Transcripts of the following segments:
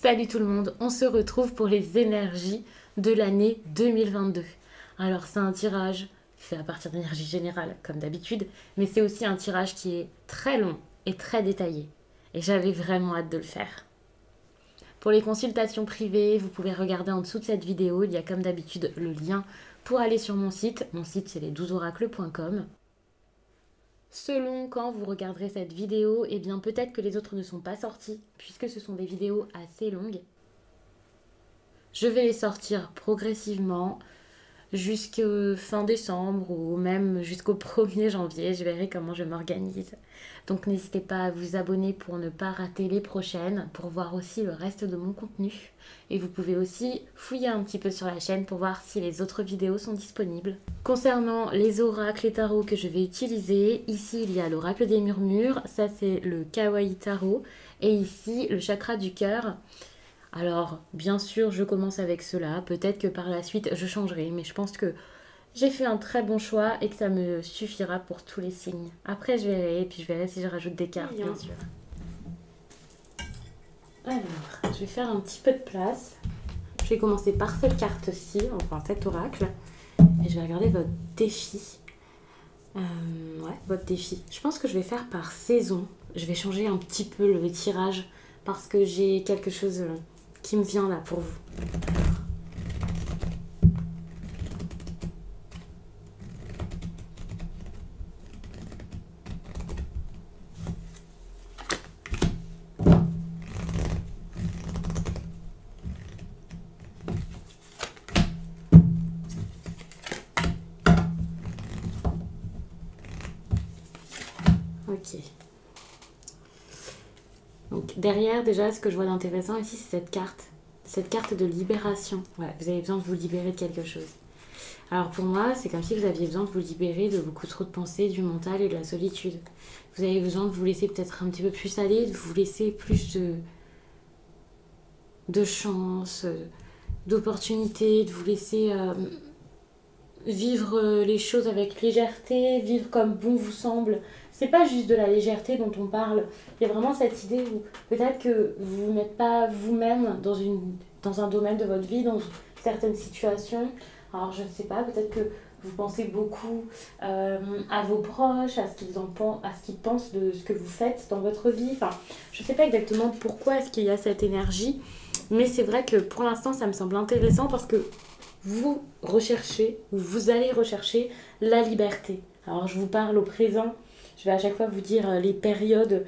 Salut tout le monde, on se retrouve pour les énergies de l'année 2022. Alors c'est un tirage fait à partir d'énergie générale comme d'habitude, mais c'est aussi un tirage qui est très long et très détaillé. Et j'avais vraiment hâte de le faire. Pour les consultations privées, vous pouvez regarder en dessous de cette vidéo, il y a comme d'habitude le lien pour aller sur mon site. Mon site c'est les12oracles.com. Selon quand vous regarderez cette vidéo, eh bien peut-être que les autres ne sont pas sortis, puisque ce sont des vidéos assez longues. Je vais les sortir progressivement jusqu'au fin décembre ou même jusqu'au 1er janvier. Je verrai comment je m'organise. Donc n'hésitez pas à vous abonner pour ne pas rater les prochaines, pour voir aussi le reste de mon contenu. Et vous pouvez aussi fouiller un petit peu sur la chaîne pour voir si les autres vidéos sont disponibles. Concernant les oracles et tarots que je vais utiliser, ici il y a l'oracle des murmures, ça c'est le Kawaii Tarot, et ici le chakra du cœur. Alors, bien sûr, je commence avec cela. Peut-être que par la suite, je changerai. Mais je pense que j'ai fait un très bon choix et que ça me suffira pour tous les signes. Après, je verrai. Et puis, je verrai si je rajoute des cartes, bien sûr. Alors, je vais faire un petit peu de place. Je vais commencer par cette carte-ci, enfin cet oracle. Et je vais regarder votre défi. Votre défi. Je pense que je vais faire par saison. Je vais changer un petit peu le tirage parce que j'ai quelque chose qui me vient là pour vous. Ok. Donc derrière déjà ce que je vois d'intéressant ici c'est cette carte de libération. Ouais, vous avez besoin de vous libérer de quelque chose. Alors pour moi c'est comme si vous aviez besoin de vous libérer de beaucoup trop de pensées, du mental et de la solitude. Vous avez besoin de vous laisser peut-être un petit peu plus aller, de vous laisser plus de chance, d'opportunités, de vous laisser vivre les choses avec légèreté, vivre comme bon vous semble. C'est pas juste de la légèreté dont on parle. Il y a vraiment cette idée où peut-être que vous n'êtes pas vous-même dans un domaine de votre vie, dans certaines situations. Alors je ne sais pas, peut-être que vous pensez beaucoup à vos proches, à ce qu'ils pensent de ce que vous faites dans votre vie. Enfin, je ne sais pas exactement pourquoi est-ce qu'il y a cette énergie, mais c'est vrai que pour l'instant ça me semble intéressant parce que vous recherchez, ou vous allez rechercher la liberté. Alors je vous parle au présent, je vais à chaque fois vous dire les périodes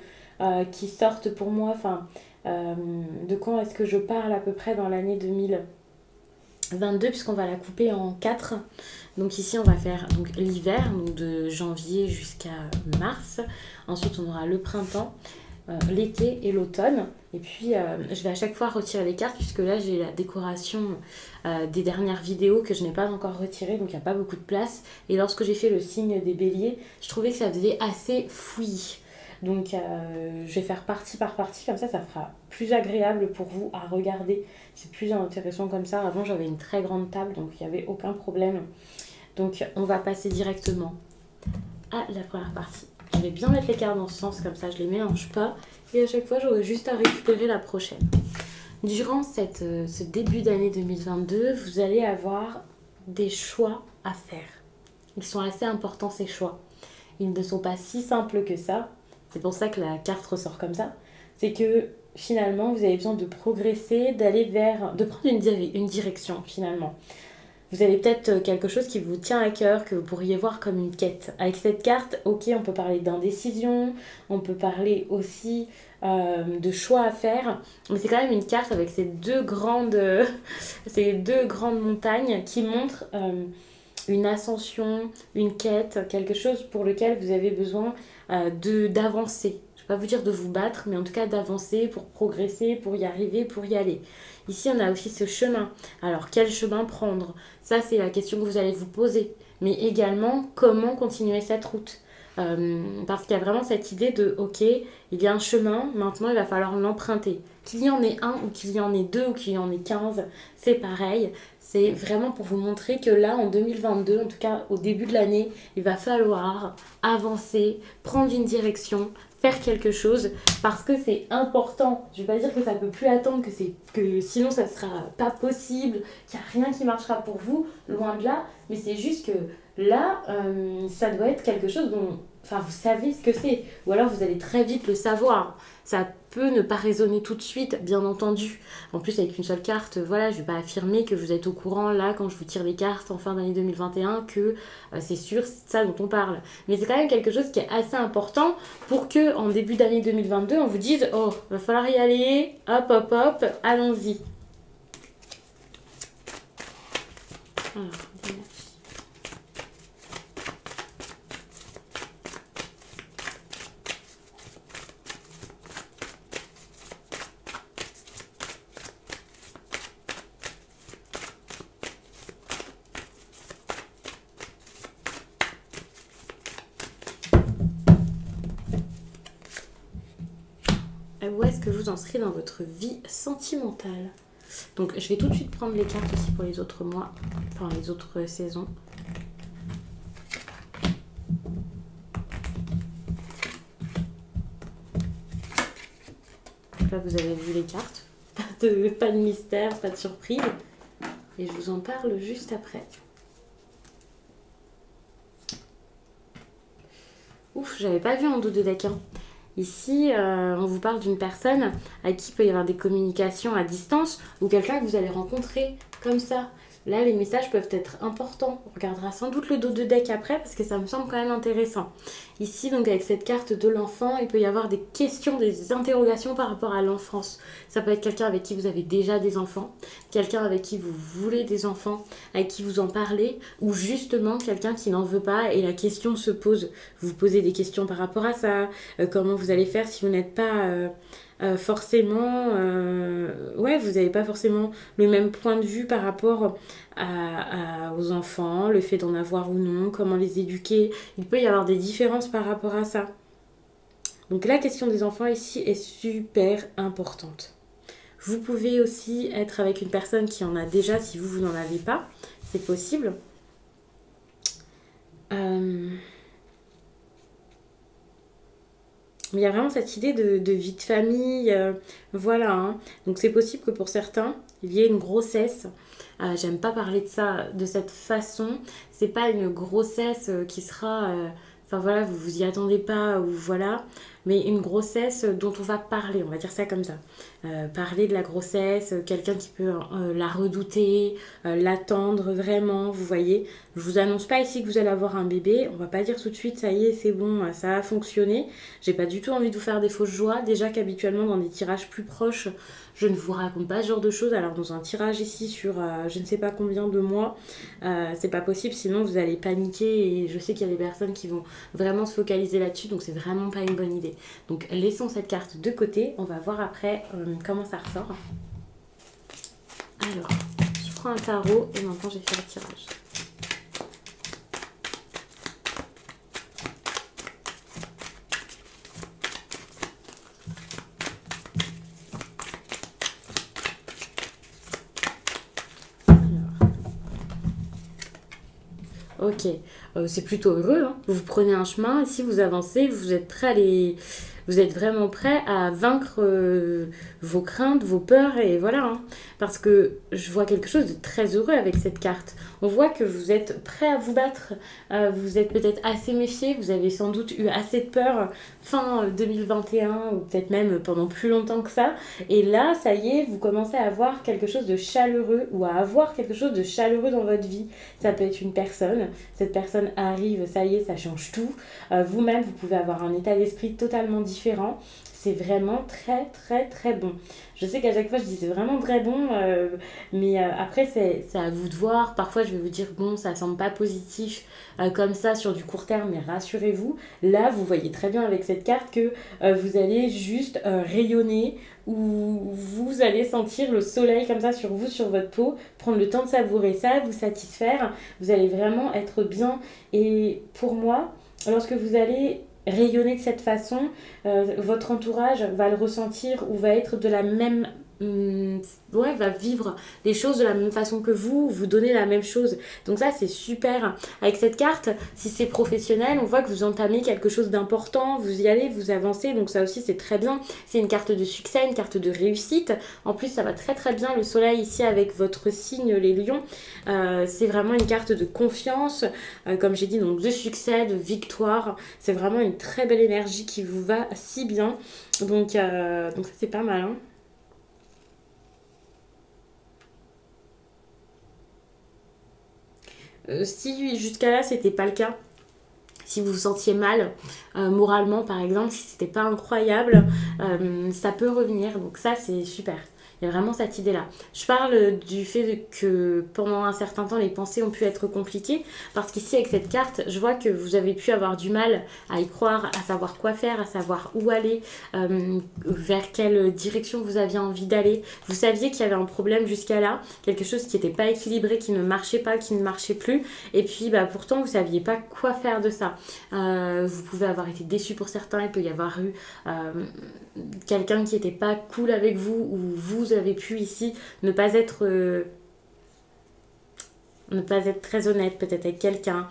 qui sortent pour moi, de quand est-ce que je parle à peu près dans l'année 2022, puisqu'on va la couper en 4. Donc ici on va faire l'hiver, donc de janvier jusqu'à mars. Ensuite on aura le printemps, l'été et l'automne. Et puis je vais à chaque fois retirer les cartes puisque là j'ai la décoration des dernières vidéos que je n'ai pas encore retirée, donc il n'y a pas beaucoup de place. Et lorsque j'ai fait le signe des béliers, je trouvais que ça faisait assez fouillis. Donc je vais faire partie par partie, comme ça fera plus agréable pour vous à regarder. C'est plus intéressant comme ça. Avant j'avais une très grande table donc il n'y avait aucun problème. Donc on va passer directement à la première partie. Je vais bien mettre les cartes dans ce sens, comme ça je les mélange pas. Et à chaque fois, j'aurai juste à récupérer la prochaine. Durant ce début d'année 2022, vous allez avoir des choix à faire. Ils sont assez importants, ces choix. Ils ne sont pas si simples que ça. C'est pour ça que la carte ressort comme ça. C'est que finalement, vous avez besoin de progresser, de prendre une direction finalement. Vous avez peut-être quelque chose qui vous tient à cœur, que vous pourriez voir comme une quête. Avec cette carte, ok, on peut parler d'indécision, on peut parler aussi de choix à faire, mais c'est quand même une carte avec ces deux grandes montagnes qui montrent une ascension, une quête, quelque chose pour lequel vous avez besoin d'avancer. Je ne vais pas vous dire de vous battre, mais en tout cas d'avancer pour progresser, pour y arriver, pour y aller. Ici, on a aussi ce chemin. Alors, quel chemin prendre? Ça, c'est la question que vous allez vous poser. Mais également, comment continuer cette route? Parce qu'il y a vraiment cette idée de, ok, il y a un chemin, maintenant il va falloir l'emprunter. Qu'il y en ait un ou qu'il y en ait deux ou qu'il y en ait 15, c'est pareil. C'est vraiment pour vous montrer que là, en 2022, en tout cas au début de l'année, il va falloir avancer, prendre une direction, faire quelque chose parce que c'est important. Je ne vais pas dire que ça ne peut plus attendre, que sinon ça ne sera pas possible, qu'il n'y a rien qui marchera pour vous, loin de là. Mais c'est juste que là, ça doit être quelque chose dont enfin, vous savez ce que c'est. Ou alors vous allez très vite le savoir. Ça peut ne pas résonner tout de suite, bien entendu. En plus, avec une seule carte, voilà, je ne vais pas affirmer que vous êtes au courant, là, quand je vous tire les cartes en fin d'année 2021, que c'est sûr, c'est ça dont on parle. Mais c'est quand même quelque chose qui est assez important pour que en début d'année 2022, on vous dise, oh, va falloir y aller, hop, hop, hop, allons-y. Alors, où est-ce que vous en serez dans votre vie sentimentale? Donc je vais tout de suite prendre les cartes aussi pour les autres mois, enfin les autres saisons. Donc là vous avez vu les cartes, pas de mystère, pas de surprise. Et je vous en parle juste après. Ouf, j'avais pas vu en dos de deck, hein. Ici, on vous parle d'une personne à qui il peut y avoir des communications à distance ou quelqu'un que vous allez rencontrer comme ça. Là, les messages peuvent être importants. On regardera sans doute le dos de deck après parce que ça me semble quand même intéressant. Ici, donc avec cette carte de l'enfant, il peut y avoir des questions, des interrogations par rapport à l'enfance. Ça peut être quelqu'un avec qui vous avez déjà des enfants, quelqu'un avec qui vous voulez des enfants, avec qui vous en parlez, ou justement quelqu'un qui n'en veut pas et la question se pose. Vous vous posez des questions par rapport à ça, comment vous allez faire si vous n'êtes pas... forcément, ouais, vous n'avez pas forcément le même point de vue par rapport aux enfants, le fait d'en avoir ou non, comment les éduquer. Il peut y avoir des différences par rapport à ça. Donc la question des enfants ici est super importante. Vous pouvez aussi être avec une personne qui en a déjà si vous n'en avez pas. C'est possible. Il y a vraiment cette idée de vie de famille, voilà. Hein. Donc c'est possible que pour certains, il y ait une grossesse. J'aime pas parler de ça de cette façon. C'est pas une grossesse qui sera... Enfin voilà, vous vous y attendez pas ou voilà. Mais une grossesse dont on va parler, on va dire ça comme ça. Parler de la grossesse, quelqu'un qui peut la redouter, l'attendre vraiment, vous voyez. Je vous annonce pas ici que vous allez avoir un bébé, on va pas dire tout de suite ça y est, c'est bon, ça a fonctionné. J'ai pas du tout envie de vous faire des fausses joies, déjà qu'habituellement dans des tirages plus proches, je ne vous raconte pas ce genre de choses. Alors dans un tirage ici sur je ne sais pas combien de mois, c'est pas possible, sinon vous allez paniquer et je sais qu'il y a des personnes qui vont vraiment se focaliser là-dessus, donc c'est vraiment pas une bonne idée. Donc laissons cette carte de côté, on va voir après comment ça ressort. Alors, je prends un tarot et maintenant j'ai fait le tirage. Ok, c'est plutôt heureux, hein. Vous prenez un chemin et si vous avancez, vous êtes prêt à les... Vous êtes vraiment prêt à vaincre vos craintes, vos peurs et voilà. Hein. Parce que je vois quelque chose de très heureux avec cette carte. On voit que vous êtes prêt à vous battre. Vous êtes peut-être assez méfié. Vous avez sans doute eu assez de peur fin 2021 ou peut-être même pendant plus longtemps que ça. Et là, ça y est, vous commencez à avoir quelque chose de chaleureux ou à avoir quelque chose de chaleureux dans votre vie. Ça peut être une personne. Cette personne arrive, ça y est, ça change tout. Vous-même, vous pouvez avoir un état d'esprit totalement différent. C'est vraiment très très très bon. Je sais qu'à chaque fois je dis c'est vraiment très bon, mais après c'est à vous de voir. Parfois je vais vous dire bon ça semble pas positif comme ça sur du court terme, mais rassurez-vous, là vous voyez très bien avec cette carte que vous allez juste rayonner ou vous allez sentir le soleil comme ça sur vous, sur votre peau, prendre le temps de savourer ça, vous satisfaire, vous allez vraiment être bien. Et pour moi, lorsque vous allez rayonner de cette façon, votre entourage va le ressentir ou va être de la même... ouais, va vivre les choses de la même façon que vous donnez la même chose. Donc ça, c'est super. Avec cette carte, si c'est professionnel, on voit que vous entamez quelque chose d'important, vous y allez, vous avancez, donc ça aussi, c'est très bien. C'est une carte de succès, une carte de réussite. En plus, ça va très très bien, le soleil ici avec votre signe, les lions. C'est vraiment une carte de confiance, comme j'ai dit, donc de succès, de victoire. C'est vraiment une très belle énergie qui vous va si bien. Donc ça, c'est pas mal, hein. Si jusqu'à là c'était pas le cas, si vous vous sentiez mal moralement par exemple, si c'était pas incroyable, ça peut revenir, donc ça c'est super. Il y a vraiment cette idée-là. Je parle du fait que pendant un certain temps, les pensées ont pu être compliquées. Parce qu'ici, avec cette carte, je vois que vous avez pu avoir du mal à y croire, à savoir quoi faire, à savoir où aller, vers quelle direction vous aviez envie d'aller. Vous saviez qu'il y avait un problème jusqu'à là, quelque chose qui n'était pas équilibré, qui ne marchait pas, qui ne marchait plus. Et puis, pourtant, vous ne saviez pas quoi faire de ça. Vous pouvez avoir été déçu pour certains, il peut y avoir eu quelqu'un qui n'était pas cool avec vous, ou vous avez pu ici ne pas être très honnête peut-être avec quelqu'un.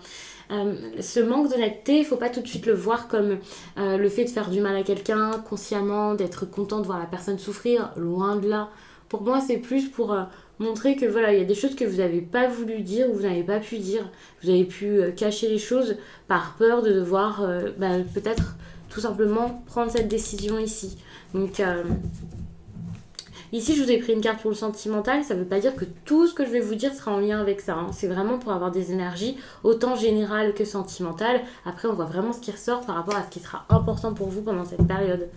Ce manque d'honnêteté, il ne faut pas tout de suite le voir comme le fait de faire du mal à quelqu'un consciemment, d'être content de voir la personne souffrir, loin de là. Pour moi, c'est plus pour montrer que voilà, il y a des choses que vous n'avez pas voulu dire ou vous n'avez pas pu dire. Vous avez pu cacher les choses par peur de devoir peut-être tout simplement prendre cette décision ici. Donc ici je vous ai pris une carte pour le sentimental, ça ne veut pas dire que tout ce que je vais vous dire sera en lien avec ça, hein. C'est vraiment pour avoir des énergies autant générales que sentimentales. Après on voit vraiment ce qui ressort par rapport à ce qui sera important pour vous pendant cette période.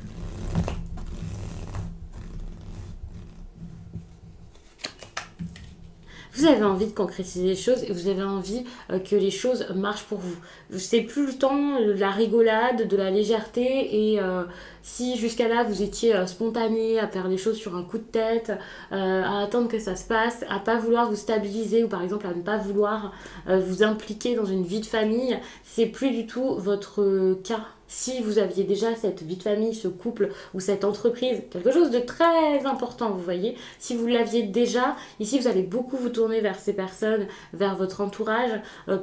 Vous avez envie de concrétiser les choses et vous avez envie que les choses marchent pour vous. C'est plus le temps de la rigolade, de la légèreté, et si jusqu'à là vous étiez spontané à faire les choses sur un coup de tête, à attendre que ça se passe, à pas vouloir vous stabiliser ou par exemple à ne pas vouloir vous impliquer dans une vie de famille, c'est plus du tout votre cas. Si vous aviez déjà cette vie de famille, ce couple ou cette entreprise, quelque chose de très important, vous voyez, si vous l'aviez déjà, ici vous allez beaucoup vous tourner vers ces personnes, vers votre entourage,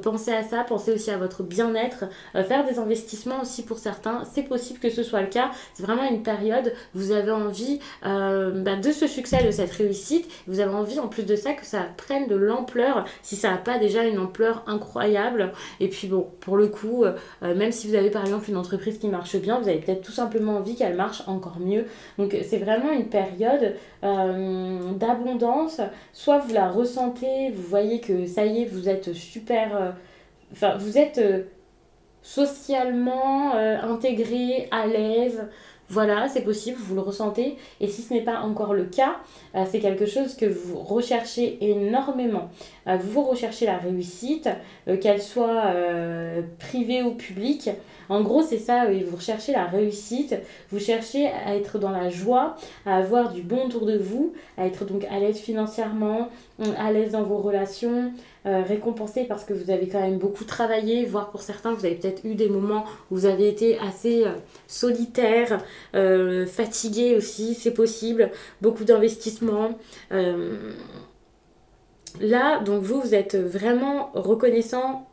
pensez à ça, pensez aussi à votre bien-être, faire des investissements aussi pour certains, c'est possible que ce soit le cas, c'est vraiment une période, vous avez envie de ce succès, de cette réussite, vous avez envie en plus de ça que ça prenne de l'ampleur, si ça n'a pas déjà une ampleur incroyable, et puis bon, pour le coup, même si vous avez par exemple une entreprise qui marche bien, vous avez peut-être tout simplement envie qu'elle marche encore mieux. Donc c'est vraiment une période d'abondance. Soit vous la ressentez, vous voyez que ça y est, vous êtes super... vous êtes socialement intégré, à l'aise. Voilà, c'est possible, vous le ressentez. Et si ce n'est pas encore le cas, c'est quelque chose que vous recherchez énormément. Vous recherchez la réussite, qu'elle soit privée ou publique. En gros, c'est ça, vous recherchez la réussite, vous cherchez à être dans la joie, à avoir du bon autour de vous, à être donc à l'aise financièrement, à l'aise dans vos relations, récompensé parce que vous avez quand même beaucoup travaillé, voire pour certains, vous avez peut-être eu des moments où vous avez été assez solitaire, fatigué aussi, c'est possible, beaucoup d'investissements. Là, donc vous êtes vraiment reconnaissant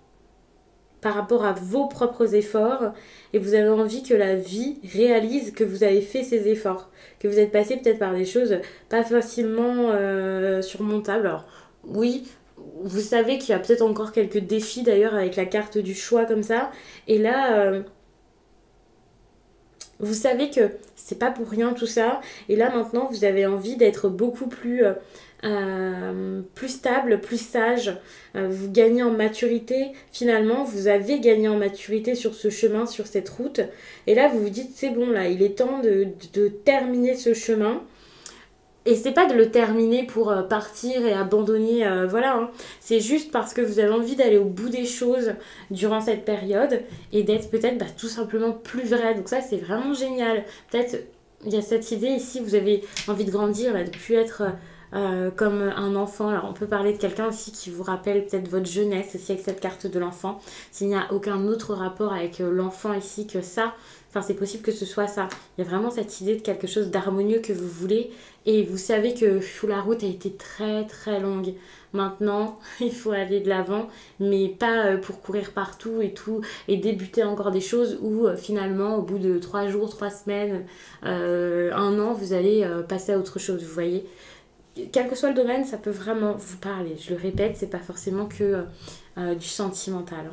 par rapport à vos propres efforts et vous avez envie que la vie réalise que vous avez fait ces efforts, que vous êtes passé peut-être par des choses pas facilement surmontables. Alors oui, vous savez qu'il y a peut-être encore quelques défis d'ailleurs avec la carte du choix comme ça, et là vous savez que c'est pas pour rien tout ça, et là maintenant vous avez envie d'être beaucoup plus stable, plus sage, vous gagnez en maturité, finalement vous avez gagné en maturité sur ce chemin, sur cette route, et là vous vous dites c'est bon, là il est temps de terminer ce chemin. Et c'est pas de le terminer pour partir et abandonner, voilà, hein. C'est juste parce que vous avez envie d'aller au bout des choses durant cette période et d'être peut-être tout simplement plus vrai. Donc ça, c'est vraiment génial. Peut-être, il y a cette idée ici, vous avez envie de grandir, là, de plus être comme un enfant. Alors on peut parler de quelqu'un aussi qui vous rappelle peut-être votre jeunesse aussi avec cette carte de l'enfant. S'il n'y a aucun autre rapport avec l'enfant ici que ça, enfin c'est possible que ce soit ça. Il y a vraiment cette idée de quelque chose d'harmonieux que vous voulez et vous savez que la route a été très très longue. Maintenant, il faut aller de l'avant, mais pas pour courir partout et tout, et débuter encore des choses où finalement, au bout de 3 jours, 3 semaines, 1 an, vous allez passer à autre chose, vous voyez. Quel que soit le domaine, ça peut vraiment vous parler. Je le répète, c'est pas forcément que du sentimental.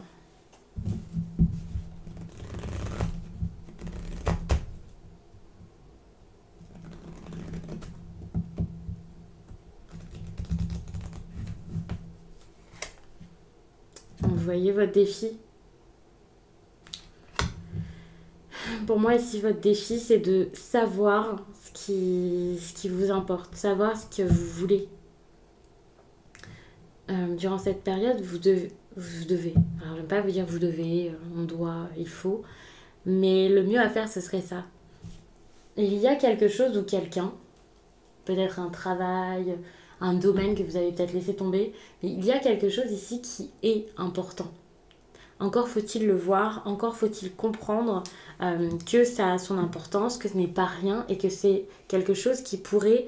Vous voyez votre défi. Pour moi, ici, votre défi, c'est de savoir ce qui vous importe, savoir ce que vous voulez. Durant cette période, vous devez. Alors, j'aime pas vous dire vous devez, on doit, il faut. Mais le mieux à faire, ce serait ça. Il y a quelque chose ou quelqu'un, peut-être un travail, un domaine que vous avez peut-être laissé tomber, mais il y a quelque chose ici qui est important. Encore faut-il le voir, encore faut-il comprendre que ça a son importance, que ce n'est pas rien et que c'est quelque chose qui pourrait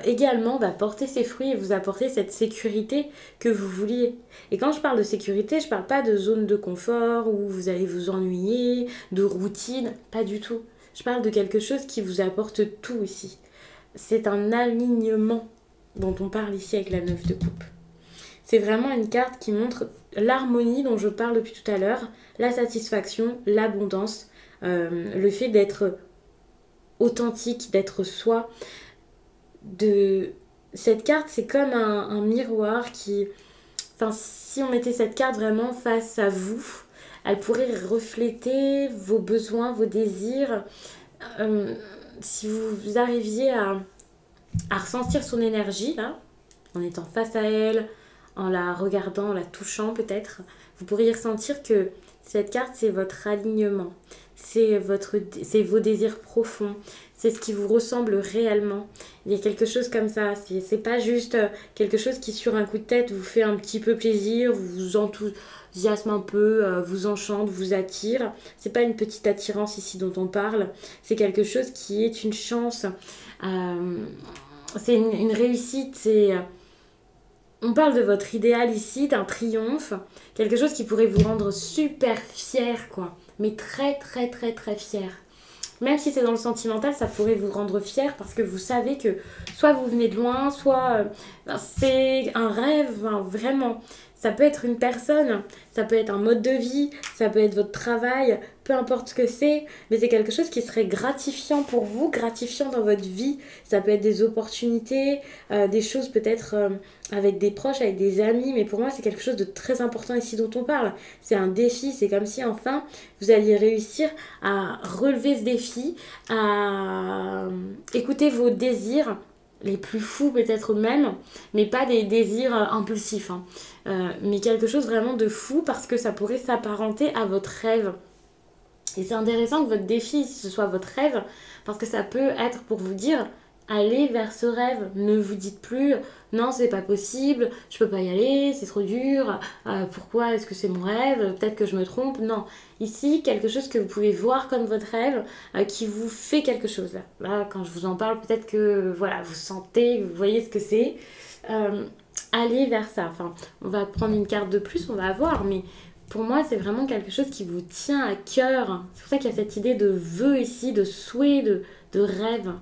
également porter ses fruits et vous apporter cette sécurité que vous vouliez. Et quand je parle de sécurité, je ne parle pas de zone de confort où vous allez vous ennuyer, de routine, pas du tout. Je parle de quelque chose qui vous apporte tout ici. C'est un alignement dont on parle ici avec la 9 de coupe. C'est vraiment une carte qui montre l'harmonie dont je parle depuis tout à l'heure, la satisfaction, l'abondance, le fait d'être authentique, d'être soi. Cette carte, c'est comme un miroir qui... Enfin, si on mettait cette carte vraiment face à vous, elle pourrait refléter vos besoins, vos désirs. Si vous arriviez à ressentir son énergie, là, en étant face à elle, en la regardant, en la touchant peut-être, vous pourriez ressentir que cette carte, c'est votre alignement, c'est vos désirs profonds, c'est ce qui vous ressemble réellement. Il y a quelque chose comme ça, c'est pas juste quelque chose qui sur un coup de tête vous fait un petit peu plaisir, vous enthousiasme un peu, vous enchante, vous attire. C'est pas une petite attirance ici dont on parle, c'est quelque chose qui est une chance, c'est une réussite, on parle de votre idéal ici, d'un triomphe, quelque chose qui pourrait vous rendre super fier, quoi. Mais très, très, très, très fier. Même si c'est dans le sentimental, ça pourrait vous rendre fier parce que vous savez que soit vous venez de loin, soit c'est un rêve, vraiment. Ça peut être une personne, ça peut être un mode de vie, ça peut être votre travail, peu importe ce que c'est, mais c'est quelque chose qui serait gratifiant pour vous, gratifiant dans votre vie. Ça peut être des opportunités, des choses peut-être avec des proches, avec des amis, mais pour moi c'est quelque chose de très important ici dont on parle. C'est un défi, c'est comme si enfin vous alliez réussir à relever ce défi, à écouter vos désirs, les plus fous peut-être même, mais pas des désirs impulsifs, mais quelque chose vraiment de fou parce que ça pourrait s'apparenter à votre rêve. Et c'est intéressant que votre défi, ce soit votre rêve, parce que ça peut être pour vous dire, allez vers ce rêve, ne vous dites plus, non c'est pas possible, je peux pas y aller, c'est trop dur, pourquoi est-ce que c'est mon rêve, peut-être que je me trompe, non. Ici, quelque chose que vous pouvez voir comme votre rêve, qui vous fait quelque chose là. Là, quand je vous en parle, peut-être que voilà, vous sentez, vous voyez ce que c'est. Allez vers ça. Enfin, on va prendre une carte de plus, on va voir, mais pour moi, c'est vraiment quelque chose qui vous tient à cœur. C'est pour ça qu'il y a cette idée de vœu ici, de souhait, de rêve.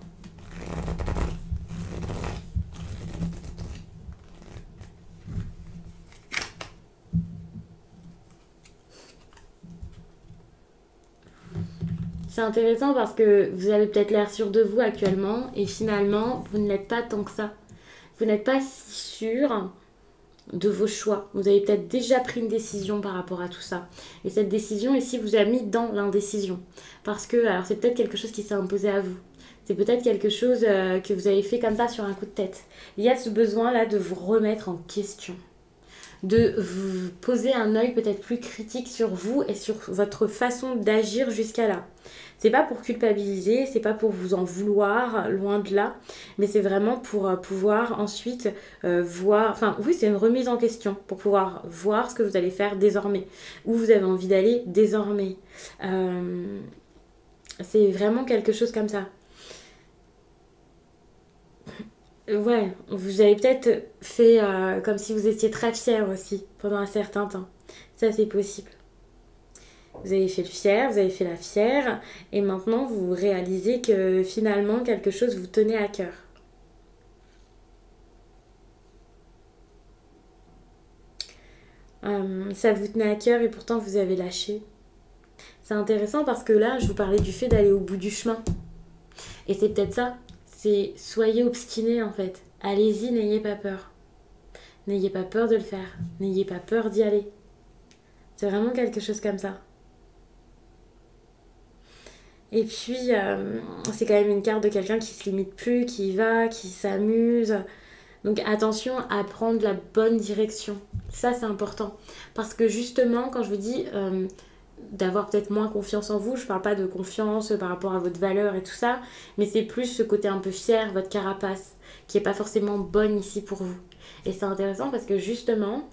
C'est intéressant parce que vous avez peut-être l'air sûr de vous actuellement et finalement, vous ne l'êtes pas tant que ça. Vous n'êtes pas si sûr de vos choix. Vous avez peut-être déjà pris une décision par rapport à tout ça. Et cette décision ici vous a mis dans l'indécision. Parce que, alors c'est peut-être quelque chose qui s'est imposé à vous. C'est peut-être quelque chose que vous avez fait comme ça sur un coup de tête. Il y a ce besoin-là de vous remettre en question. de vous poser un œil peut-être plus critique sur vous et sur votre façon d'agir jusqu'à là. C'est pas pour culpabiliser, c'est pas pour vous en vouloir, loin de là, mais c'est vraiment pour pouvoir ensuite voir, enfin oui, c'est une remise en question, pour pouvoir voir ce que vous allez faire désormais, où vous avez envie d'aller désormais. C'est vraiment quelque chose comme ça. Ouais, vous avez peut-être fait comme si vous étiez très fier aussi pendant un certain temps. Ça, c'est possible. Vous avez fait le fier, vous avez fait la fière, et maintenant vous réalisez que finalement quelque chose vous tenait à cœur. Ça vous tenait à cœur et pourtant vous avez lâché. C'est intéressant parce que là, je vous parlais du fait d'aller au bout du chemin. Et c'est peut-être ça. C'est soyez obstinés en fait. Allez-y, n'ayez pas peur. N'ayez pas peur de le faire. N'ayez pas peur d'y aller. C'est vraiment quelque chose comme ça. Et puis, c'est quand même une carte de quelqu'un qui se limite plus, qui y va, qui s'amuse. Donc attention à prendre la bonne direction. Ça, c'est important. Parce que justement, quand je vous dis d'avoir peut-être moins confiance en vous, je parle pas de confiance par rapport à votre valeur et tout ça, mais c'est plus ce côté un peu fier, votre carapace, qui est pas forcément bonne ici pour vous. Et c'est intéressant parce que justement,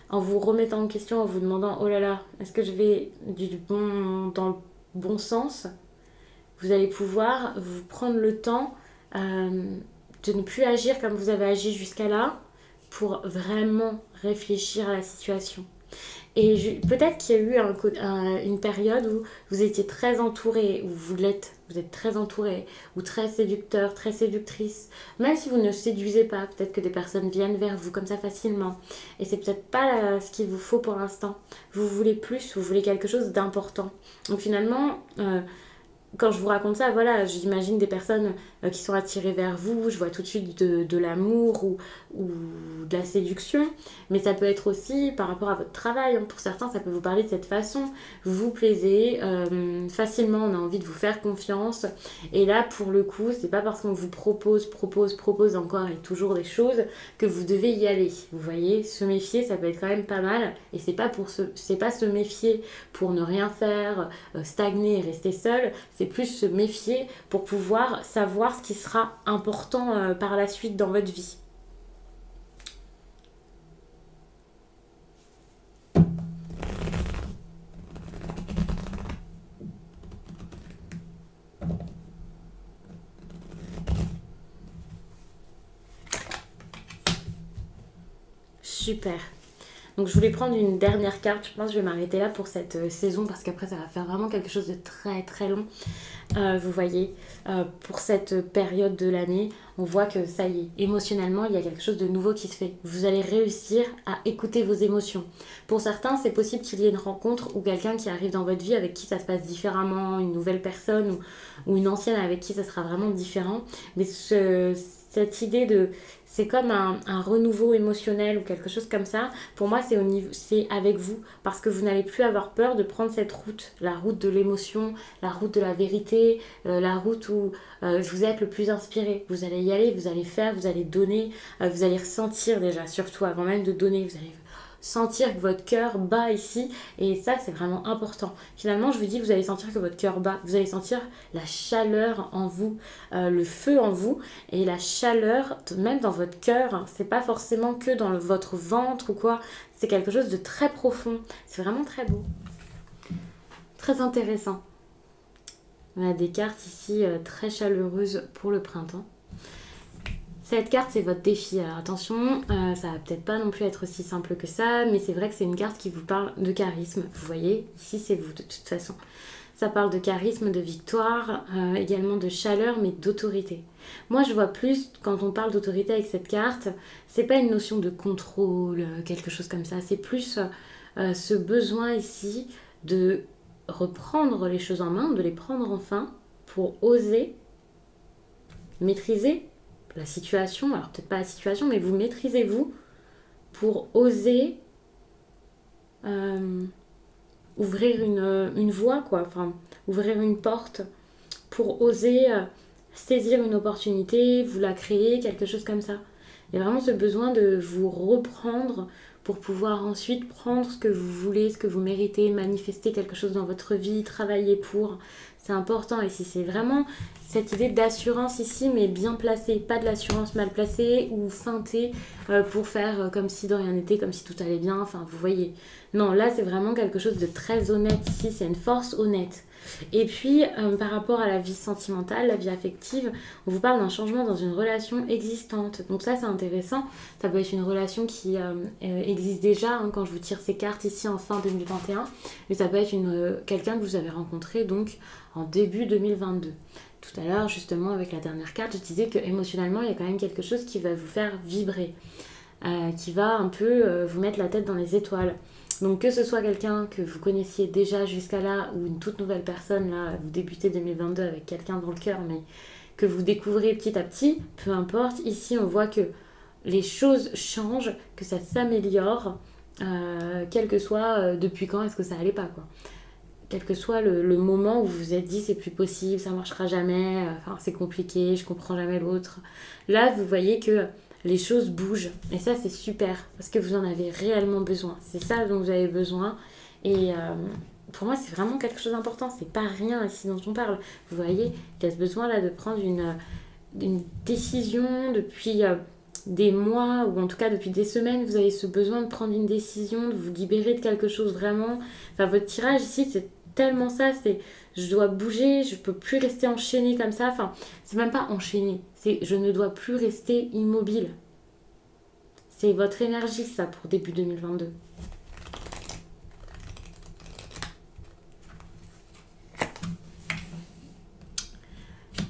en vous remettant en question, en vous demandant oh là là, est-ce que je vais dans le bon sens, vous allez pouvoir vous prendre le temps de ne plus agir comme vous avez agi jusqu'à là pour vraiment réfléchir à la situation. Et peut-être qu'il y a eu une période où vous étiez très entouré, où vous êtes très entouré, ou très séducteur, très séductrice. Même si vous ne séduisez pas, peut-être que des personnes viennent vers vous comme ça facilement. Et c'est peut-être pas ce qu'il vous faut pour l'instant. Vous voulez plus, vous voulez quelque chose d'important. Donc finalement, quand je vous raconte ça, voilà, j'imagine des personnes qui sont attirées vers vous, je vois tout de suite de l'amour ou de la séduction, mais ça peut être aussi par rapport à votre travail. Pour certains, ça peut vous parler de cette façon. Vous vous plaisez, facilement, on a envie de vous faire confiance. Et là, pour le coup, c'est pas parce qu'on vous propose encore et toujours des choses que vous devez y aller. Vous voyez, se méfier, ça peut être quand même pas mal. Et c'est pas se méfier pour ne rien faire, stagner et rester seul. C'est plus se méfier pour pouvoir savoir ce qui sera important par la suite dans votre vie. Super. Donc je voulais prendre une dernière carte. Je pense que je vais m'arrêter là pour cette saison parce qu'après ça va faire vraiment quelque chose de très très long. Vous voyez, pour cette période de l'année, on voit que ça y est, émotionnellement, il y a quelque chose de nouveau qui se fait. Vous allez réussir à écouter vos émotions. Pour certains, c'est possible qu'il y ait une rencontre ou quelqu'un qui arrive dans votre vie avec qui ça se passe différemment, une nouvelle personne ou une ancienne avec qui ça sera vraiment différent. Mais cette idée de... C'est comme un renouveau émotionnel ou quelque chose comme ça. Pour moi, c'est avec vous. Parce que vous n'allez plus avoir peur de prendre cette route. La route de l'émotion, la route de la vérité, la route où vous êtes le plus inspiré. Vous allez y aller, vous allez faire, vous allez donner, vous allez ressentir déjà, surtout avant même de donner. Vous allez sentir que votre cœur bat ici, et ça c'est vraiment important. Finalement, je vous dis, vous allez sentir que votre cœur bat, vous allez sentir la chaleur en vous, le feu en vous, et la chaleur même dans votre cœur. C'est pas forcément que dans votre ventre ou quoi, c'est quelque chose de très profond. C'est vraiment très beau, très intéressant. On a des cartes ici très chaleureuses pour le printemps. Cette carte, c'est votre défi. Alors attention, ça va peut-être pas non plus être aussi simple que ça, mais c'est vrai que c'est une carte qui vous parle de charisme. Vous voyez, ici c'est vous de toute façon. Ça parle de charisme, de victoire, également de chaleur, mais d'autorité. Moi, je vois plus, quand on parle d'autorité avec cette carte, c'est pas une notion de contrôle, quelque chose comme ça. C'est plus ce besoin ici de reprendre les choses en main, de les prendre en main pour oser maîtriser la situation, alors peut-être pas la situation, mais vous maîtrisez-vous pour oser ouvrir une voie, quoi, enfin, ouvrir une porte, pour oser saisir une opportunité, vous la créer, quelque chose comme ça. Il y a vraiment ce besoin de vous reprendre pour pouvoir ensuite prendre ce que vous voulez, ce que vous méritez, manifester quelque chose dans votre vie, travailler pour. C'est important. Et si c'est vraiment cette idée d'assurance ici, mais bien placée, pas de l'assurance mal placée ou feintée pour faire comme si de rien n'était, comme si tout allait bien, enfin vous voyez. Non, là c'est vraiment quelque chose de très honnête ici, c'est une force honnête. Et puis par rapport à la vie sentimentale, la vie affective, on vous parle d'un changement dans une relation existante. Donc ça c'est intéressant, ça peut être une relation qui existe déjà, hein, quand je vous tire ces cartes ici en fin 2021, mais ça peut être quelqu'un que vous avez rencontré donc en début 2022. Tout à l'heure, justement, avec la dernière carte, je disais que émotionnellement, il y a quand même quelque chose qui va vous faire vibrer, qui va un peu vous mettre la tête dans les étoiles. Donc que ce soit quelqu'un que vous connaissiez déjà jusqu'à là, ou une toute nouvelle personne, là, vous débutez 2022 avec quelqu'un dans le cœur, mais que vous découvrez petit à petit, peu importe, ici on voit que les choses changent, que ça s'améliore, quel que soit depuis quand est-ce que ça allait pas, quoi. Quel que soit le moment où vous vous êtes dit c'est plus possible, ça marchera jamais, enfin, c'est compliqué, je comprends jamais l'autre. Là, vous voyez que les choses bougent. Et ça, c'est super, parce que vous en avez réellement besoin. C'est ça dont vous avez besoin. Et pour moi, c'est vraiment quelque chose d'important. C'est pas rien ici dont on parle. Vous voyez, il y a ce besoin là de prendre une décision depuis des mois, ou en tout cas depuis des semaines. Vous avez ce besoin de prendre une décision, de vous libérer de quelque chose vraiment. Enfin, votre tirage ici, c'est tellement ça, c'est je dois bouger, je peux plus rester enchaînée comme ça, enfin c'est même pas enchaîné, c'est je ne dois plus rester immobile. C'est votre énergie ça pour début 2022.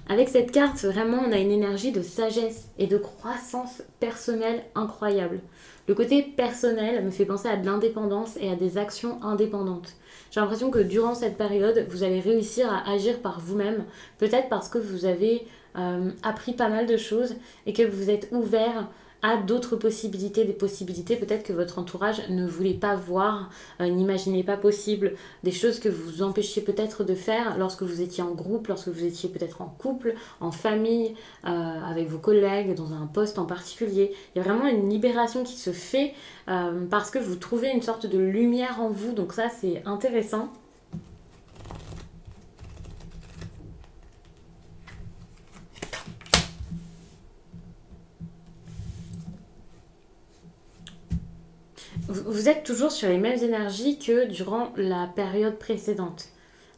Avec cette carte, vraiment, on a une énergie de sagesse et de croissance personnelle incroyable. Le côté personnel me fait penser à de l'indépendance et à des actions indépendantes. J'ai l'impression que durant cette période, vous allez réussir à agir par vous-même, peut-être parce que vous avez appris pas mal de choses et que vous êtes ouvert à d'autres possibilités, des possibilités peut-être que votre entourage ne voulait pas voir, n'imaginait pas possible, des choses que vous vous empêchiez peut-être de faire lorsque vous étiez en groupe, lorsque vous étiez peut-être en couple, en famille, avec vos collègues, dans un poste en particulier. Il y a vraiment une libération qui se fait parce que vous trouvez une sorte de lumière en vous, donc ça c'est intéressant. Vous êtes toujours sur les mêmes énergies que durant la période précédente.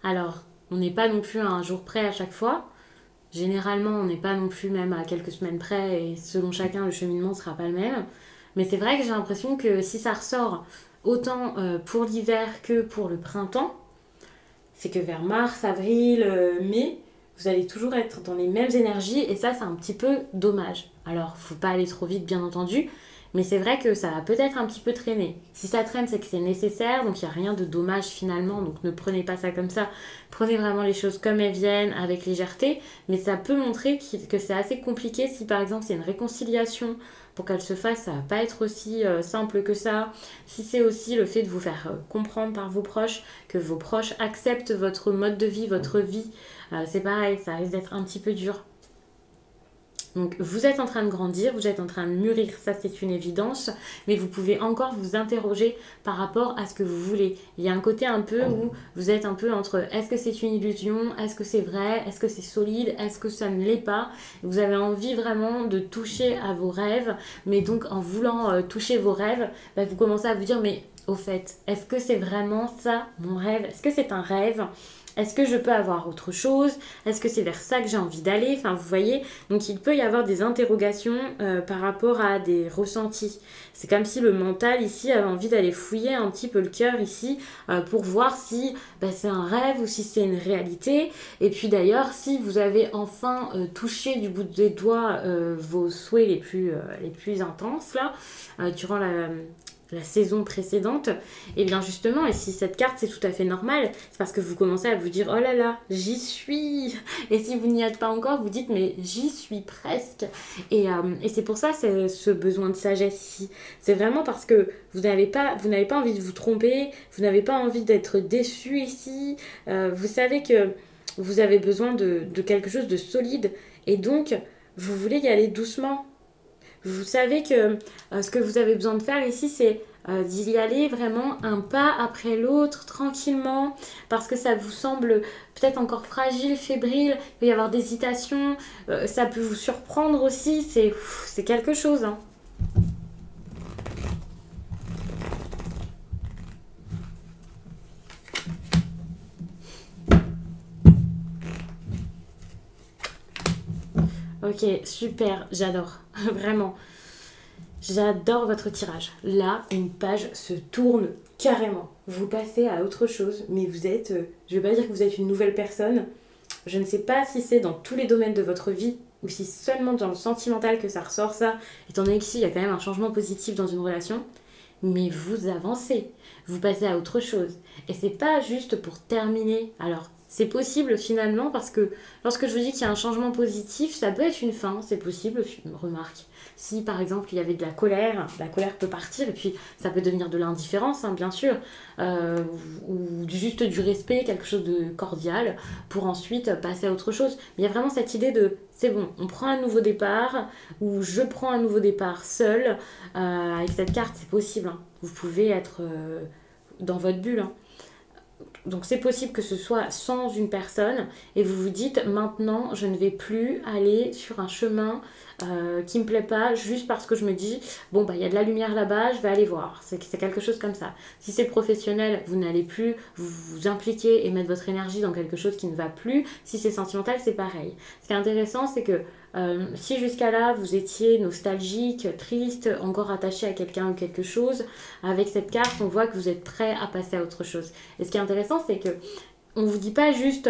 Alors, on n'est pas non plus à un jour près à chaque fois. Généralement, on n'est pas non plus même à quelques semaines près et selon chacun, le cheminement ne sera pas le même. Mais c'est vrai que j'ai l'impression que si ça ressort autant pour l'hiver que pour le printemps, c'est que vers mars, avril, mai, vous allez toujours être dans les mêmes énergies et ça, c'est un petit peu dommage. Alors, faut pas aller trop vite, bien entendu, mais c'est vrai que ça va peut-être un petit peu traîner. Si ça traîne, c'est que c'est nécessaire, donc il n'y a rien de dommage finalement, donc ne prenez pas ça comme ça. Prenez vraiment les choses comme elles viennent, avec légèreté, mais ça peut montrer que c'est assez compliqué si par exemple c'est une réconciliation. Pour qu'elle se fasse, ça va pas être aussi simple que ça. Si c'est aussi le fait de vous faire comprendre par vos proches, que vos proches acceptent votre mode de vie, votre vie, c'est pareil, ça risque d'être un petit peu dur. Donc vous êtes en train de grandir, vous êtes en train de mûrir, ça c'est une évidence, mais vous pouvez encore vous interroger par rapport à ce que vous voulez. Il y a un côté un peu où vous êtes un peu entre est-ce que c'est une illusion, est-ce que c'est vrai, est-ce que c'est solide, est-ce que ça ne l'est pas. Vous avez envie vraiment de toucher à vos rêves, mais donc en voulant toucher vos rêves, vous commencez à vous dire mais au fait, est-ce que c'est vraiment ça mon rêve? Est-ce que c'est un rêve? Est-ce que je peux avoir autre chose? Est-ce que c'est vers ça que j'ai envie d'aller? Enfin, vous voyez, donc il peut y avoir des interrogations par rapport à des ressentis. C'est comme si le mental ici avait envie d'aller fouiller un petit peu le cœur ici pour voir si c'est un rêve ou si c'est une réalité. Et puis d'ailleurs, si vous avez enfin touché du bout des doigts vos souhaits les plus intenses là, durant la saison précédente, et bien justement, et si cette carte c'est tout à fait normal, c'est parce que vous commencez à vous dire oh là là, j'y suis, et si vous n'y êtes pas encore, vous dites mais j'y suis presque, et c'est pour ça c'est ce besoin de sagesse ici, c'est vraiment parce que vous n'avez pas envie de vous tromper, vous n'avez pas envie d'être déçu ici, vous savez que vous avez besoin de quelque chose de solide, et donc vous voulez y aller doucement. Vous savez que ce que vous avez besoin de faire ici, c'est d'y aller vraiment un pas après l'autre, tranquillement, parce que ça vous semble peut-être encore fragile, fébrile, il peut y avoir d'hésitation, ça peut vous surprendre aussi, c'est quelque chose, hein. Ok, super, j'adore, vraiment. J'adore votre tirage. Là, une page se tourne carrément. Vous passez à autre chose, mais vous êtes, je ne vais pas dire que vous êtes une nouvelle personne. Je ne sais pas si c'est dans tous les domaines de votre vie ou si seulement dans le sentimental que ça ressort ça, étant donné qu'ici, il y a quand même un changement positif dans une relation. Mais vous avancez, vous passez à autre chose. Et c'est pas juste pour terminer. Alors, c'est possible finalement parce que lorsque je vous dis qu'il y a un changement positif, ça peut être une fin, c'est possible, remarque. Si par exemple il y avait de la colère peut partir et puis ça peut devenir de l'indifférence, hein, bien sûr, ou juste du respect, quelque chose de cordial, pour ensuite passer à autre chose. Mais il y a vraiment cette idée de c'est bon, on prend un nouveau départ, ou je prends un nouveau départ seul. Avec cette carte, c'est possible, hein. Vous pouvez être dans votre bulle, hein. Donc c'est possible que ce soit sans une personne et vous vous dites maintenant je ne vais plus aller sur un chemin qui me plaît pas juste parce que je me dis bon bah il y a de la lumière là-bas, je vais aller voir. C'est quelque chose comme ça. Si c'est professionnel, vous n'allez plus vous impliquer et mettre votre énergie dans quelque chose qui ne va plus. Si c'est sentimental, c'est pareil. Ce qui est intéressant, c'est que si jusqu'à là vous étiez nostalgique, triste, encore attaché à quelqu'un ou quelque chose, avec cette carte on voit que vous êtes prêt à passer à autre chose. Et ce qui est intéressant c'est que on vous dit pas juste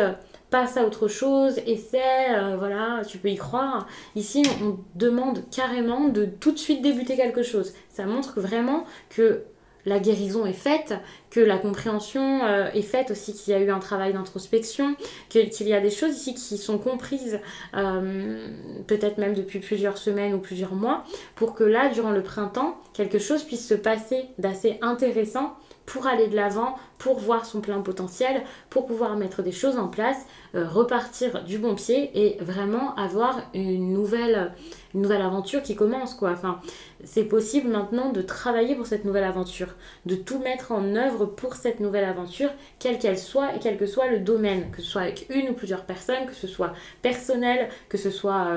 passe à autre chose, essaie, voilà, tu peux y croire. Ici on demande carrément de tout de suite débuter quelque chose. Ça montre vraiment que la guérison est faite, que la compréhension est faite aussi, qu'il y a eu un travail d'introspection, qu'il y a des choses ici qui sont comprises peut-être même depuis plusieurs semaines ou plusieurs mois, pour que là, durant le printemps, quelque chose puisse se passer d'assez intéressant pour aller de l'avant, pour voir son plein potentiel, pour pouvoir mettre des choses en place, repartir du bon pied et vraiment avoir une nouvelle aventure qui commence, quoi. Enfin, c'est possible maintenant de travailler pour cette nouvelle aventure, de tout mettre en œuvre pour cette nouvelle aventure, quelle qu'elle soit et quel que soit le domaine, que ce soit avec une ou plusieurs personnes, que ce soit personnel, que ce soit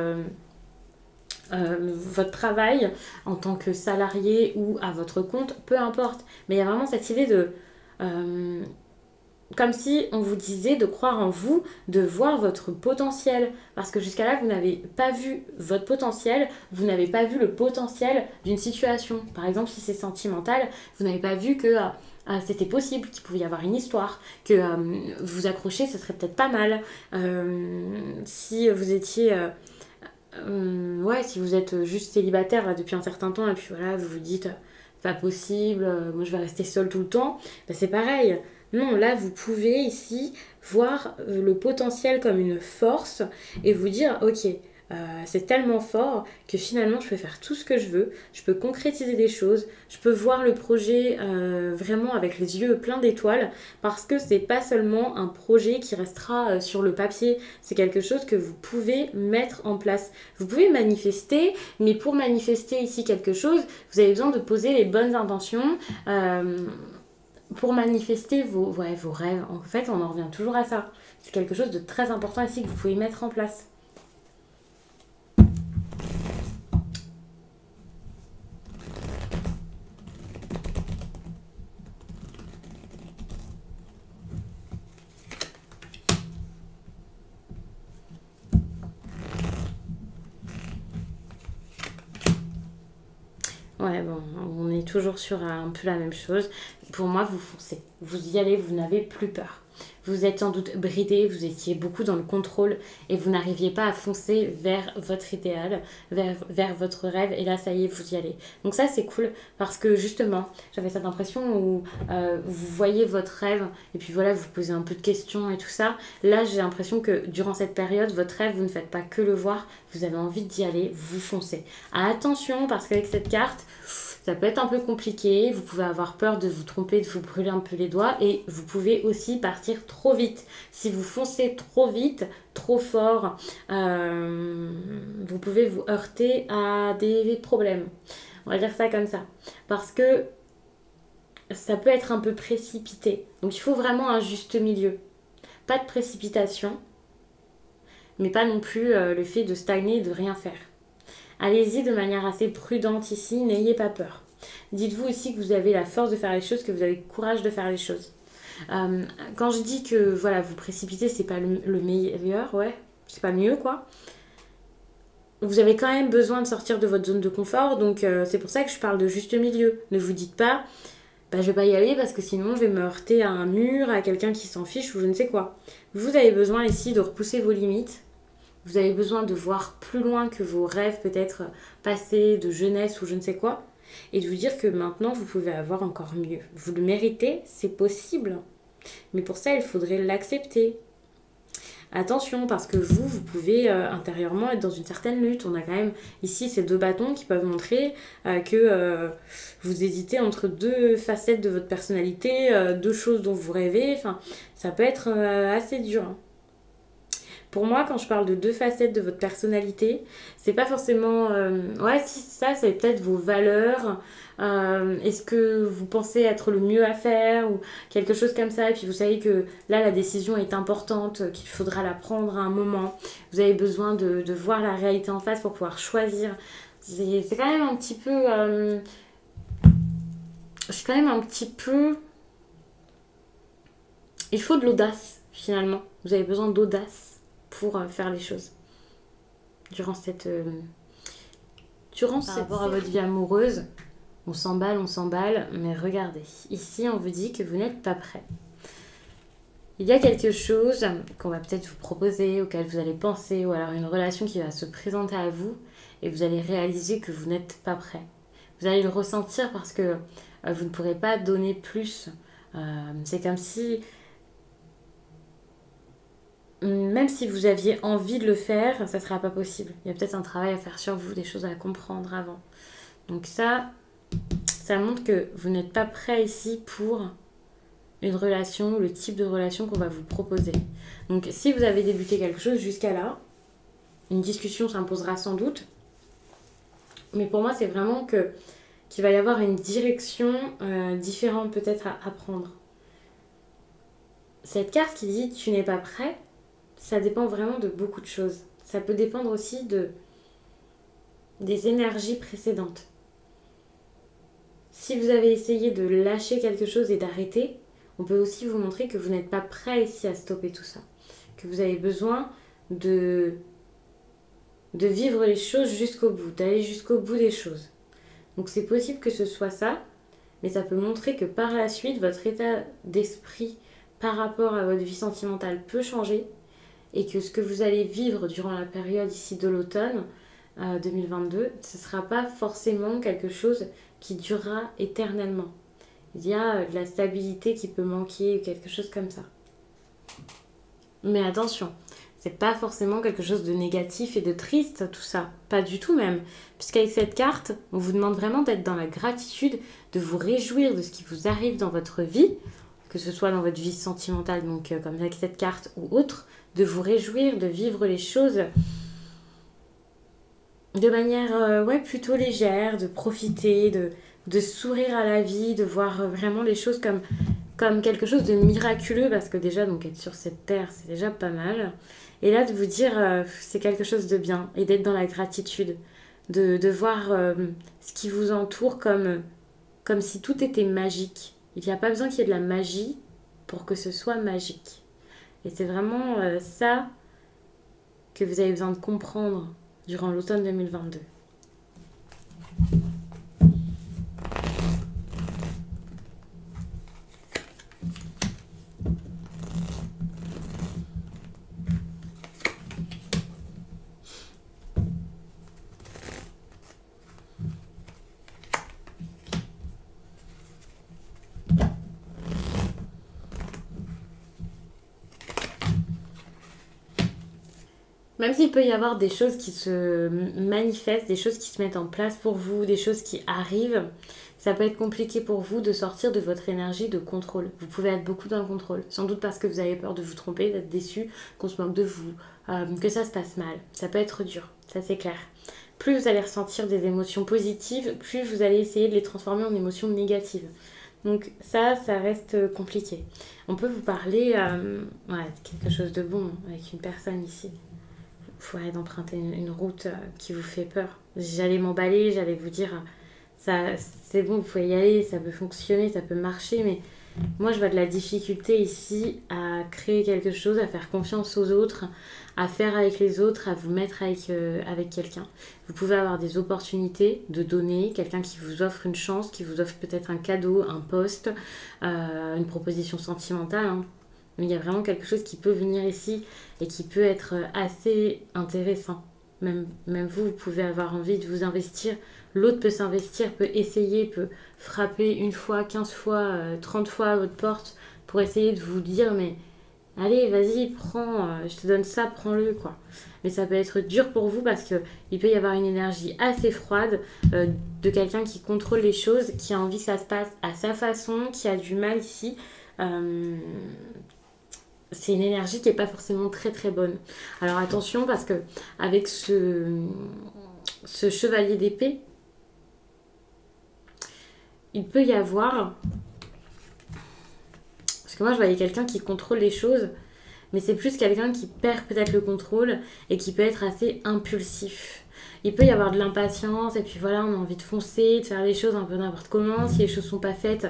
votre travail en tant que salarié ou à votre compte, peu importe. Mais il y a vraiment cette idée de... comme si on vous disait de croire en vous, de voir votre potentiel. Parce que jusqu'à là, vous n'avez pas vu votre potentiel, vous n'avez pas vu le potentiel d'une situation. Par exemple, si c'est sentimental, vous n'avez pas vu que c'était possible, qu'il pouvait y avoir une histoire, que vous accrocher, ce serait peut-être pas mal. Si vous étiez... ouais, si vous êtes juste célibataire là, depuis un certain temps et puis voilà, vous vous dites pas possible, moi je vais rester seule tout le temps, bah, c'est pareil. Non, là vous pouvez ici voir le potentiel comme une force et vous dire ok, c'est tellement fort que finalement je peux faire tout ce que je veux, je peux concrétiser des choses, je peux voir le projet vraiment avec les yeux pleins d'étoiles parce que c'est pas seulement un projet qui restera sur le papier, c'est quelque chose que vous pouvez mettre en place. Vous pouvez manifester, mais pour manifester ici quelque chose, vous avez besoin de poser les bonnes intentions. Pour manifester vos rêves. En fait, on en revient toujours à ça. C'est quelque chose de très important ici que vous pouvez mettre en place. Ouais, bon, on est toujours sur un peu la même chose. Pour moi, vous foncez. Vous y allez, vous n'avez plus peur. Vous êtes sans doute bridé, vous étiez beaucoup dans le contrôle et vous n'arriviez pas à foncer vers votre idéal, vers votre rêve. Et là, ça y est, vous y allez. Donc ça, c'est cool parce que justement, j'avais cette impression où vous voyez votre rêve et puis voilà, vous posez un peu de questions et tout ça. Là, j'ai l'impression que durant cette période, votre rêve, vous ne faites pas que le voir, vous avez envie d'y aller, vous foncez. Attention parce qu'avec cette carte, ça peut être un peu compliqué, vous pouvez avoir peur de vous tromper, de vous brûler un peu les doigts et vous pouvez aussi partir trop vite. Si vous foncez trop vite, trop fort, vous pouvez vous heurter à des problèmes. On va dire ça comme ça. Parce que ça peut être un peu précipité. Donc il faut vraiment un juste milieu. Pas de précipitation, mais pas non plus le fait de stagner et de rien faire. Allez-y de manière assez prudente ici, n'ayez pas peur. Dites-vous ici que vous avez la force de faire les choses, que vous avez le courage de faire les choses. Quand je dis que voilà, vous précipitez, c'est pas le meilleur, ouais, c'est pas mieux quoi. Vous avez quand même besoin de sortir de votre zone de confort, donc c'est pour ça que je parle de juste milieu. Ne vous dites pas, bah, je vais pas y aller parce que sinon je vais me heurter à un mur, à quelqu'un qui s'en fiche ou je ne sais quoi. Vous avez besoin ici de repousser vos limites. Vous avez besoin de voir plus loin que vos rêves peut-être passés, de jeunesse ou je ne sais quoi. Et de vous dire que maintenant vous pouvez avoir encore mieux. Vous le méritez, c'est possible. Mais pour ça, il faudrait l'accepter. Attention, parce que vous pouvez intérieurement être dans une certaine lutte. On a quand même ici ces deux bâtons qui peuvent montrer que vous hésitez entre deux facettes de votre personnalité, deux choses dont vous rêvez. Enfin, ça peut être assez dur. Hein. Pour moi, quand je parle de deux facettes de votre personnalité, c'est pas forcément... ouais, si ça, c'est peut-être vos valeurs. Est-ce que vous pensez être le mieux à faire ou quelque chose comme ça. Et puis vous savez que là, la décision est importante, qu'il faudra la prendre à un moment. Vous avez besoin de voir la réalité en face pour pouvoir choisir. C'est quand même un petit peu... c'est quand même un petit peu... Il faut de l'audace, finalement. Vous avez besoin d'audace pour faire les choses durant cette rapport à votre vie amoureuse. On s'emballe, mais regardez, ici on vous dit que vous n'êtes pas prêt. Il y a quelque chose qu'on va peut-être vous proposer, auquel vous allez penser, ou alors une relation qui va se présenter à vous, et vous allez réaliser que vous n'êtes pas prêt. Vous allez le ressentir parce que vous ne pourrez pas donner plus. C'est comme si... Même si vous aviez envie de le faire, ça ne sera pas possible. Il y a peut-être un travail à faire sur vous, des choses à comprendre avant. Donc ça montre que vous n'êtes pas prêt ici pour une relation, le type de relation qu'on va vous proposer. Donc si vous avez débuté quelque chose jusqu'à là, une discussion s'imposera sans doute. Mais pour moi, c'est vraiment qu'il va y avoir une direction différente peut-être à prendre. Cette carte qui dit « tu n'es pas prêt », ça dépend vraiment de beaucoup de choses. Ça peut dépendre aussi des énergies précédentes. Si vous avez essayé de lâcher quelque chose et d'arrêter, on peut aussi vous montrer que vous n'êtes pas prêt ici à stopper tout ça. Que vous avez besoin de vivre les choses jusqu'au bout, d'aller jusqu'au bout des choses. Donc c'est possible que ce soit ça, mais ça peut montrer que par la suite, votre état d'esprit par rapport à votre vie sentimentale peut changer et que ce que vous allez vivre durant la période ici de l'automne 2022, ce ne sera pas forcément quelque chose qui durera éternellement. Il y a de la stabilité qui peut manquer ou quelque chose comme ça. Mais attention, c'est pas forcément quelque chose de négatif et de triste tout ça, pas du tout même. Puisqu'avec cette carte, on vous demande vraiment d'être dans la gratitude, de vous réjouir de ce qui vous arrive dans votre vie, que ce soit dans votre vie sentimentale, donc comme avec cette carte ou autre, de vous réjouir, de vivre les choses de manière plutôt légère, de profiter, de sourire à la vie, de voir vraiment les choses comme quelque chose de miraculeux, parce que déjà, donc être sur cette terre, c'est déjà pas mal. Et là, de vous dire, c'est quelque chose de bien, et d'être dans la gratitude, de voir ce qui vous entoure comme si tout était magique. Il n'y a pas besoin qu'il y ait de la magie pour que ce soit magique. Et c'est vraiment ça que vous avez besoin de comprendre durant l'automne 2022. Même s'il peut y avoir des choses qui se manifestent, des choses qui se mettent en place pour vous, des choses qui arrivent, ça peut être compliqué pour vous de sortir de votre énergie de contrôle. Vous pouvez être beaucoup dans le contrôle, sans doute parce que vous avez peur de vous tromper, d'être déçu, qu'on se moque de vous, que ça se passe mal. Ça peut être dur, ça c'est clair. Plus vous allez ressentir des émotions positives, plus vous allez essayer de les transformer en émotions négatives. Donc ça reste compliqué. On peut vous parler ouais, de quelque chose de bon avec une personne ici. Il faudrait d'emprunter une route qui vous fait peur. J'allais m'emballer, j'allais vous dire, ça, c'est bon, vous pouvez y aller, ça peut fonctionner, ça peut marcher, mais moi je vois de la difficulté ici à créer quelque chose, à faire confiance aux autres, à faire avec les autres, à vous mettre avec quelqu'un. Vous pouvez avoir des opportunités de donner, quelqu'un qui vous offre une chance, qui vous offre peut-être un cadeau, un poste, une proposition sentimentale, hein. Mais il y a vraiment quelque chose qui peut venir ici et qui peut être assez intéressant. Même vous, vous pouvez avoir envie de vous investir. L'autre peut s'investir, peut essayer, peut frapper une fois, 15 fois, 30 fois à votre porte pour essayer de vous dire mais allez, vas-y, prends, je te donne ça, prends-le, quoi. Mais ça peut être dur pour vous parce que il peut y avoir une énergie assez froide de quelqu'un qui contrôle les choses, qui a envie que ça se passe à sa façon, qui a du mal ici. Euh, c'est une énergie qui n'est pas forcément très très bonne. Alors attention parce que avec ce chevalier d'épée, il peut y avoir... Parce que moi je voyais quelqu'un qui contrôle les choses, mais c'est plus quelqu'un qui perd peut-être le contrôle et qui peut être assez impulsif. Il peut y avoir de l'impatience et puis voilà, on a envie de foncer, de faire les choses un peu n'importe comment. Si les choses sont pas faites,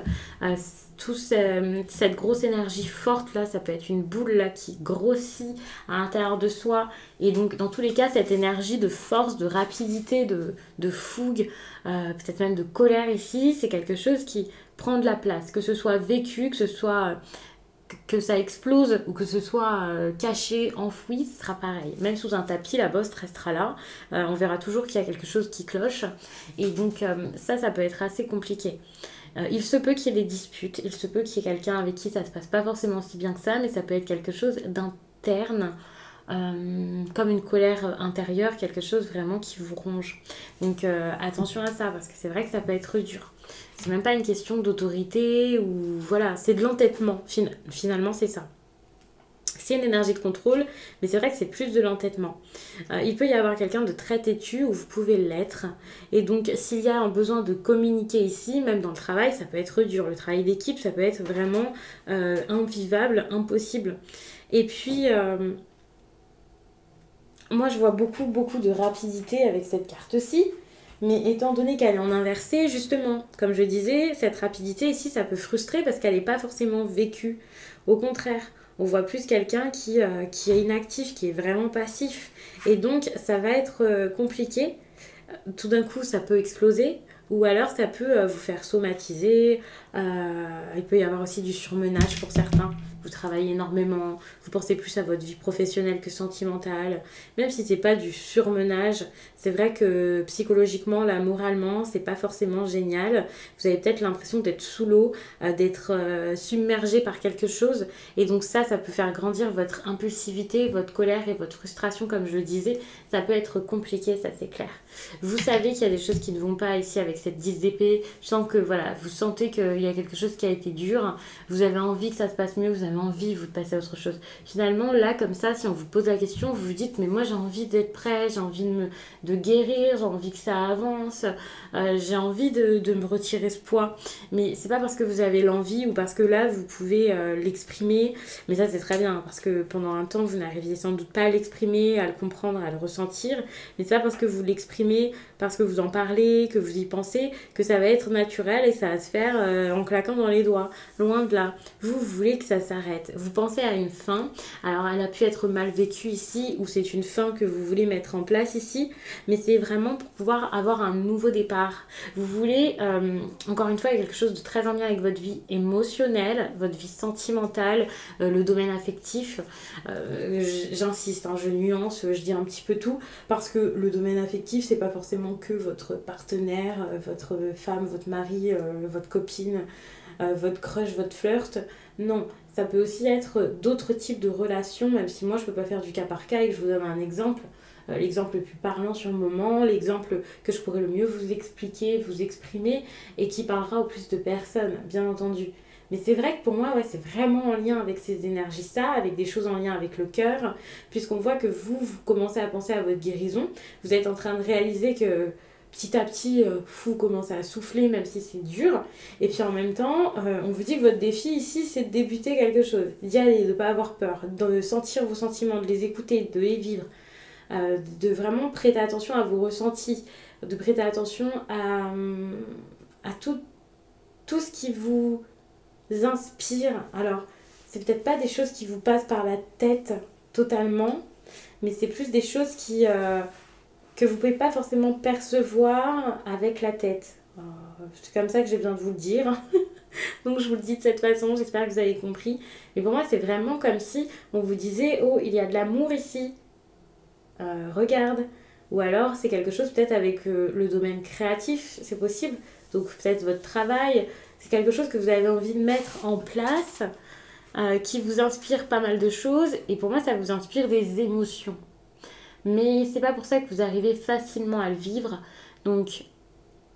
cette grosse énergie forte là, ça peut être une boule là qui grossit à l'intérieur de soi. Et donc dans tous les cas, cette énergie de force, de rapidité, de fougue, peut-être même de colère ici, c'est quelque chose qui prend de la place. Que ce soit vécu, que ce soit que ça explose ou que ce soit caché, enfoui, ce sera pareil. Même sous un tapis, la bosse restera là. On verra toujours qu'il y a quelque chose qui cloche. Et donc ça peut être assez compliqué. Il se peut qu'il y ait des disputes, il se peut qu'il y ait quelqu'un avec qui ça se passe pas forcément si bien que ça, mais ça peut être quelque chose d'interne, comme une colère intérieure, quelque chose vraiment qui vous ronge. Donc attention à ça, parce que c'est vrai que ça peut être dur. C'est même pas une question d'autorité ou voilà, c'est de l'entêtement. Finalement, c'est ça. C'est une énergie de contrôle, mais c'est vrai que c'est plus de l'entêtement. Il peut y avoir quelqu'un de très têtu où vous pouvez l'être. Et donc, s'il y a un besoin de communiquer ici, même dans le travail, ça peut être dur. Le travail d'équipe, ça peut être vraiment invivable, impossible. Et puis, moi, je vois beaucoup, beaucoup de rapidité avec cette carte-ci. Mais étant donné qu'elle est en inversé, justement, comme je disais, cette rapidité ici, ça peut frustrer parce qu'elle n'est pas forcément vécue. Au contraire, on voit plus quelqu'un qui est inactif, qui est vraiment passif. Et donc, ça va être compliqué. Tout d'un coup, ça peut exploser. Ou alors, ça peut vous faire somatiser. Il peut y avoir aussi du surmenage pour certains. Vous travaillez énormément, vous pensez plus à votre vie professionnelle que sentimentale. Même si c'est pas du surmenage, c'est vrai que psychologiquement, là, moralement, c'est pas forcément génial. Vous avez peut-être l'impression d'être sous l'eau, d'être submergé par quelque chose. Et donc ça peut faire grandir votre impulsivité, votre colère et votre frustration, comme je le disais. Ça peut être compliqué, ça c'est clair. Vous savez qu'il y a des choses qui ne vont pas ici avec cette 10 d'épée. Je sens que voilà, vous sentez qu'il y a quelque chose qui a été dur. Vous avez envie que ça se passe mieux, vous avez envie vous de passer à autre chose. Finalement, là, comme ça, si on vous pose la question, vous vous dites, mais moi j'ai envie d'être prêt, j'ai envie de guérir, j'ai envie que ça avance, j'ai envie de me retirer ce poids. Mais c'est pas parce que vous avez l'envie ou parce que là, vous pouvez l'exprimer. Mais ça, c'est très bien, parce que pendant un temps, vous n'arriviez sans doute pas à l'exprimer, à le comprendre, à le ressentir. Mais c'est pas parce que vous l'exprimez, parce que vous en parlez, que vous y pensez, que ça va être naturel et que ça va se faire en claquant dans les doigts. Loin de là. Vous voulez que ça s'arrête. Vous pensez à une fin. Alors, elle a pu être mal vécue ici, ou c'est une fin que vous voulez mettre en place ici, mais c'est vraiment pour pouvoir avoir un nouveau départ. Vous voulez, encore une fois, quelque chose de très en lien avec votre vie émotionnelle, votre vie sentimentale, le domaine affectif. J'insiste, hein, je nuance, je dis un petit peu tout, parce que le domaine affectif, c'est pas forcément que votre partenaire, votre femme, votre mari, votre copine, votre crush, votre flirt. Non, ça peut aussi être d'autres types de relations, même si moi je peux pas faire du cas par cas et que je vous donne un exemple. L'exemple le plus parlant sur le moment, l'exemple que je pourrais le mieux vous expliquer, vous exprimer et qui parlera au plus de personnes, bien entendu. Mais c'est vrai que pour moi, ouais, c'est vraiment en lien avec ces énergies-là, avec des choses en lien avec le cœur, puisqu'on voit que vous commencez à penser à votre guérison. Vous êtes en train de réaliser que petit à petit, vous commencez à souffler, même si c'est dur. Et puis en même temps, on vous dit que votre défi ici, c'est de débuter quelque chose, d'y aller, de ne pas avoir peur, de sentir vos sentiments, de les écouter, de les vivre, de vraiment prêter attention à vos ressentis, de prêter attention à tout ce qui vous inspire. Alors, c'est peut-être pas des choses qui vous passent par la tête totalement, mais c'est plus des choses que vous pouvez pas forcément percevoir avec la tête. C'est comme ça que j'ai besoin de vous le dire. Donc je vous le dis de cette façon, j'espère que vous avez compris. Mais pour moi, c'est vraiment comme si on vous disait, oh, il y a de l'amour ici. Regarde. Ou alors, c'est quelque chose peut-être avec le domaine créatif, c'est possible. Donc peut-être votre travail, c'est quelque chose que vous avez envie de mettre en place, qui vous inspire pas mal de choses. Et pour moi, ça vous inspire des émotions. Mais c'est pas pour ça que vous arrivez facilement à le vivre. Donc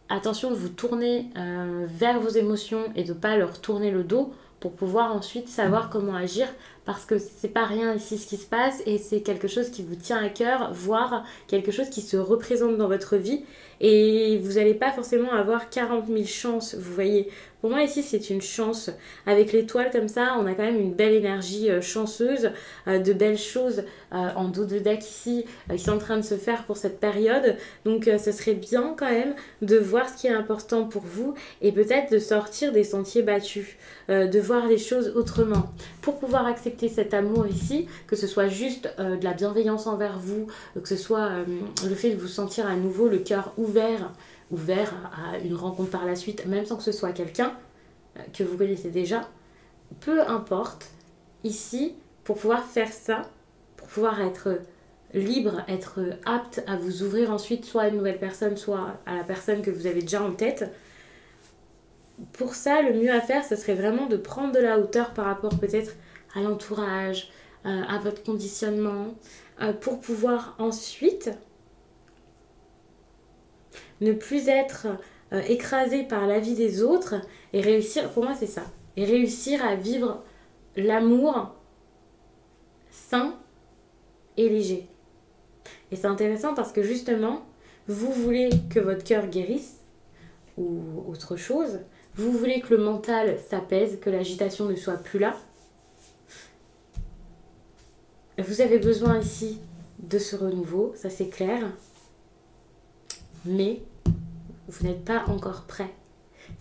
attention de vous tourner vers vos émotions et de ne pas leur tourner le dos pour pouvoir ensuite savoir comment agir, parce que c'est pas rien ici ce qui se passe et c'est quelque chose qui vous tient à cœur, voire quelque chose qui se représente dans votre vie, et vous n'allez pas forcément avoir 40 000 chances, vous voyez. Pour moi ici c'est une chance. Avec l'étoile comme ça, on a quand même une belle énergie chanceuse, de belles choses en dos de deck ici qui sont en train de se faire pour cette période. Donc ce serait bien quand même de voir ce qui est important pour vous et peut-être de sortir des sentiers battus, de voir les choses autrement. Pour pouvoir accepter cet amour ici, que ce soit juste de la bienveillance envers vous, que ce soit le fait de vous sentir à nouveau le cœur ouvert à une rencontre par la suite, même sans que ce soit quelqu'un que vous connaissez déjà, peu importe, ici, pour pouvoir faire ça, pour pouvoir être libre, être apte à vous ouvrir ensuite, soit à une nouvelle personne, soit à la personne que vous avez déjà en tête, pour ça, le mieux à faire, ce serait vraiment de prendre de la hauteur par rapport peut-être à l'entourage, à votre conditionnement, pour pouvoir ensuite ne plus être écrasé par la vie des autres et réussir, pour moi c'est ça, et réussir à vivre l'amour sain et léger. Et c'est intéressant parce que justement, vous voulez que votre cœur guérisse ou autre chose, vous voulez que le mental s'apaise, que l'agitation ne soit plus là. Vous avez besoin ici de ce renouveau, ça c'est clair. Mais vous n'êtes pas encore prêt.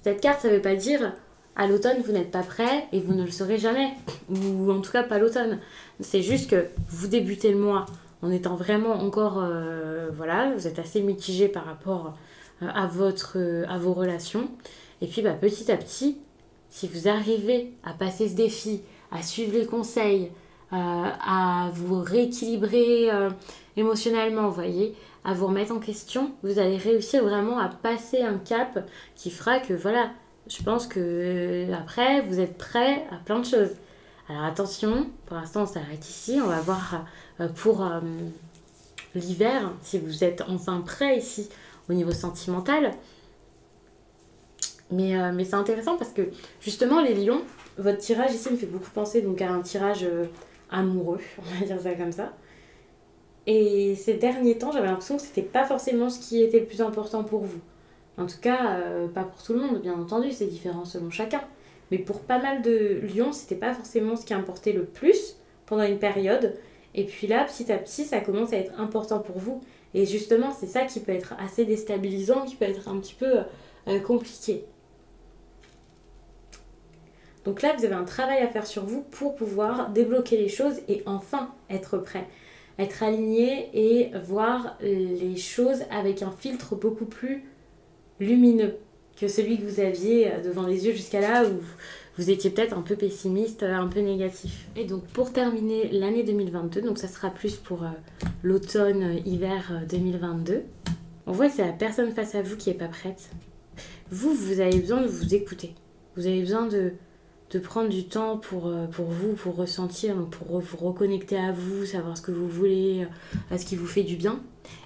Cette carte, ça ne veut pas dire à l'automne vous n'êtes pas prêt et vous ne le serez jamais. Ou en tout cas pas l'automne. C'est juste que vous débutez le mois en étant vraiment encore... voilà, vous êtes assez mitigé par rapport à vos relations. Et puis petit à petit, si vous arrivez à passer ce défi, à suivre les conseils, à vous rééquilibrer émotionnellement, vous voyez, à vous remettre en question, vous allez réussir vraiment à passer un cap qui fera que voilà, je pense que après vous êtes prêt à plein de choses. Alors attention, pour l'instant on s'arrête ici, on va voir pour l'hiver, si vous êtes enfin prêt ici au niveau sentimental. Mais c'est intéressant parce que justement les lions, votre tirage ici me fait beaucoup penser donc à un tirage amoureux, on va dire ça comme ça. Et ces derniers temps, j'avais l'impression que c'était pas forcément ce qui était le plus important pour vous. En tout cas, pas pour tout le monde, bien entendu, c'est différent selon chacun. Mais pour pas mal de lions, c'était pas forcément ce qui importait le plus pendant une période. Et puis là, petit à petit, ça commence à être important pour vous. Et justement, c'est ça qui peut être assez déstabilisant, qui peut être un petit peu compliqué. Donc là, vous avez un travail à faire sur vous pour pouvoir débloquer les choses et enfin être prêt. Être aligné et voir les choses avec un filtre beaucoup plus lumineux que celui que vous aviez devant les yeux jusqu'à là où vous étiez peut-être un peu pessimiste, un peu négatif. Et donc pour terminer l'année 2022, donc ça sera plus pour l'automne-hiver 2022, on voit que c'est la personne face à vous qui n'est pas prête. Vous avez besoin de vous écouter. Vous avez besoin de prendre du temps pour vous, pour ressentir, pour vous reconnecter à vous, savoir ce que vous voulez, à ce qui vous fait du bien.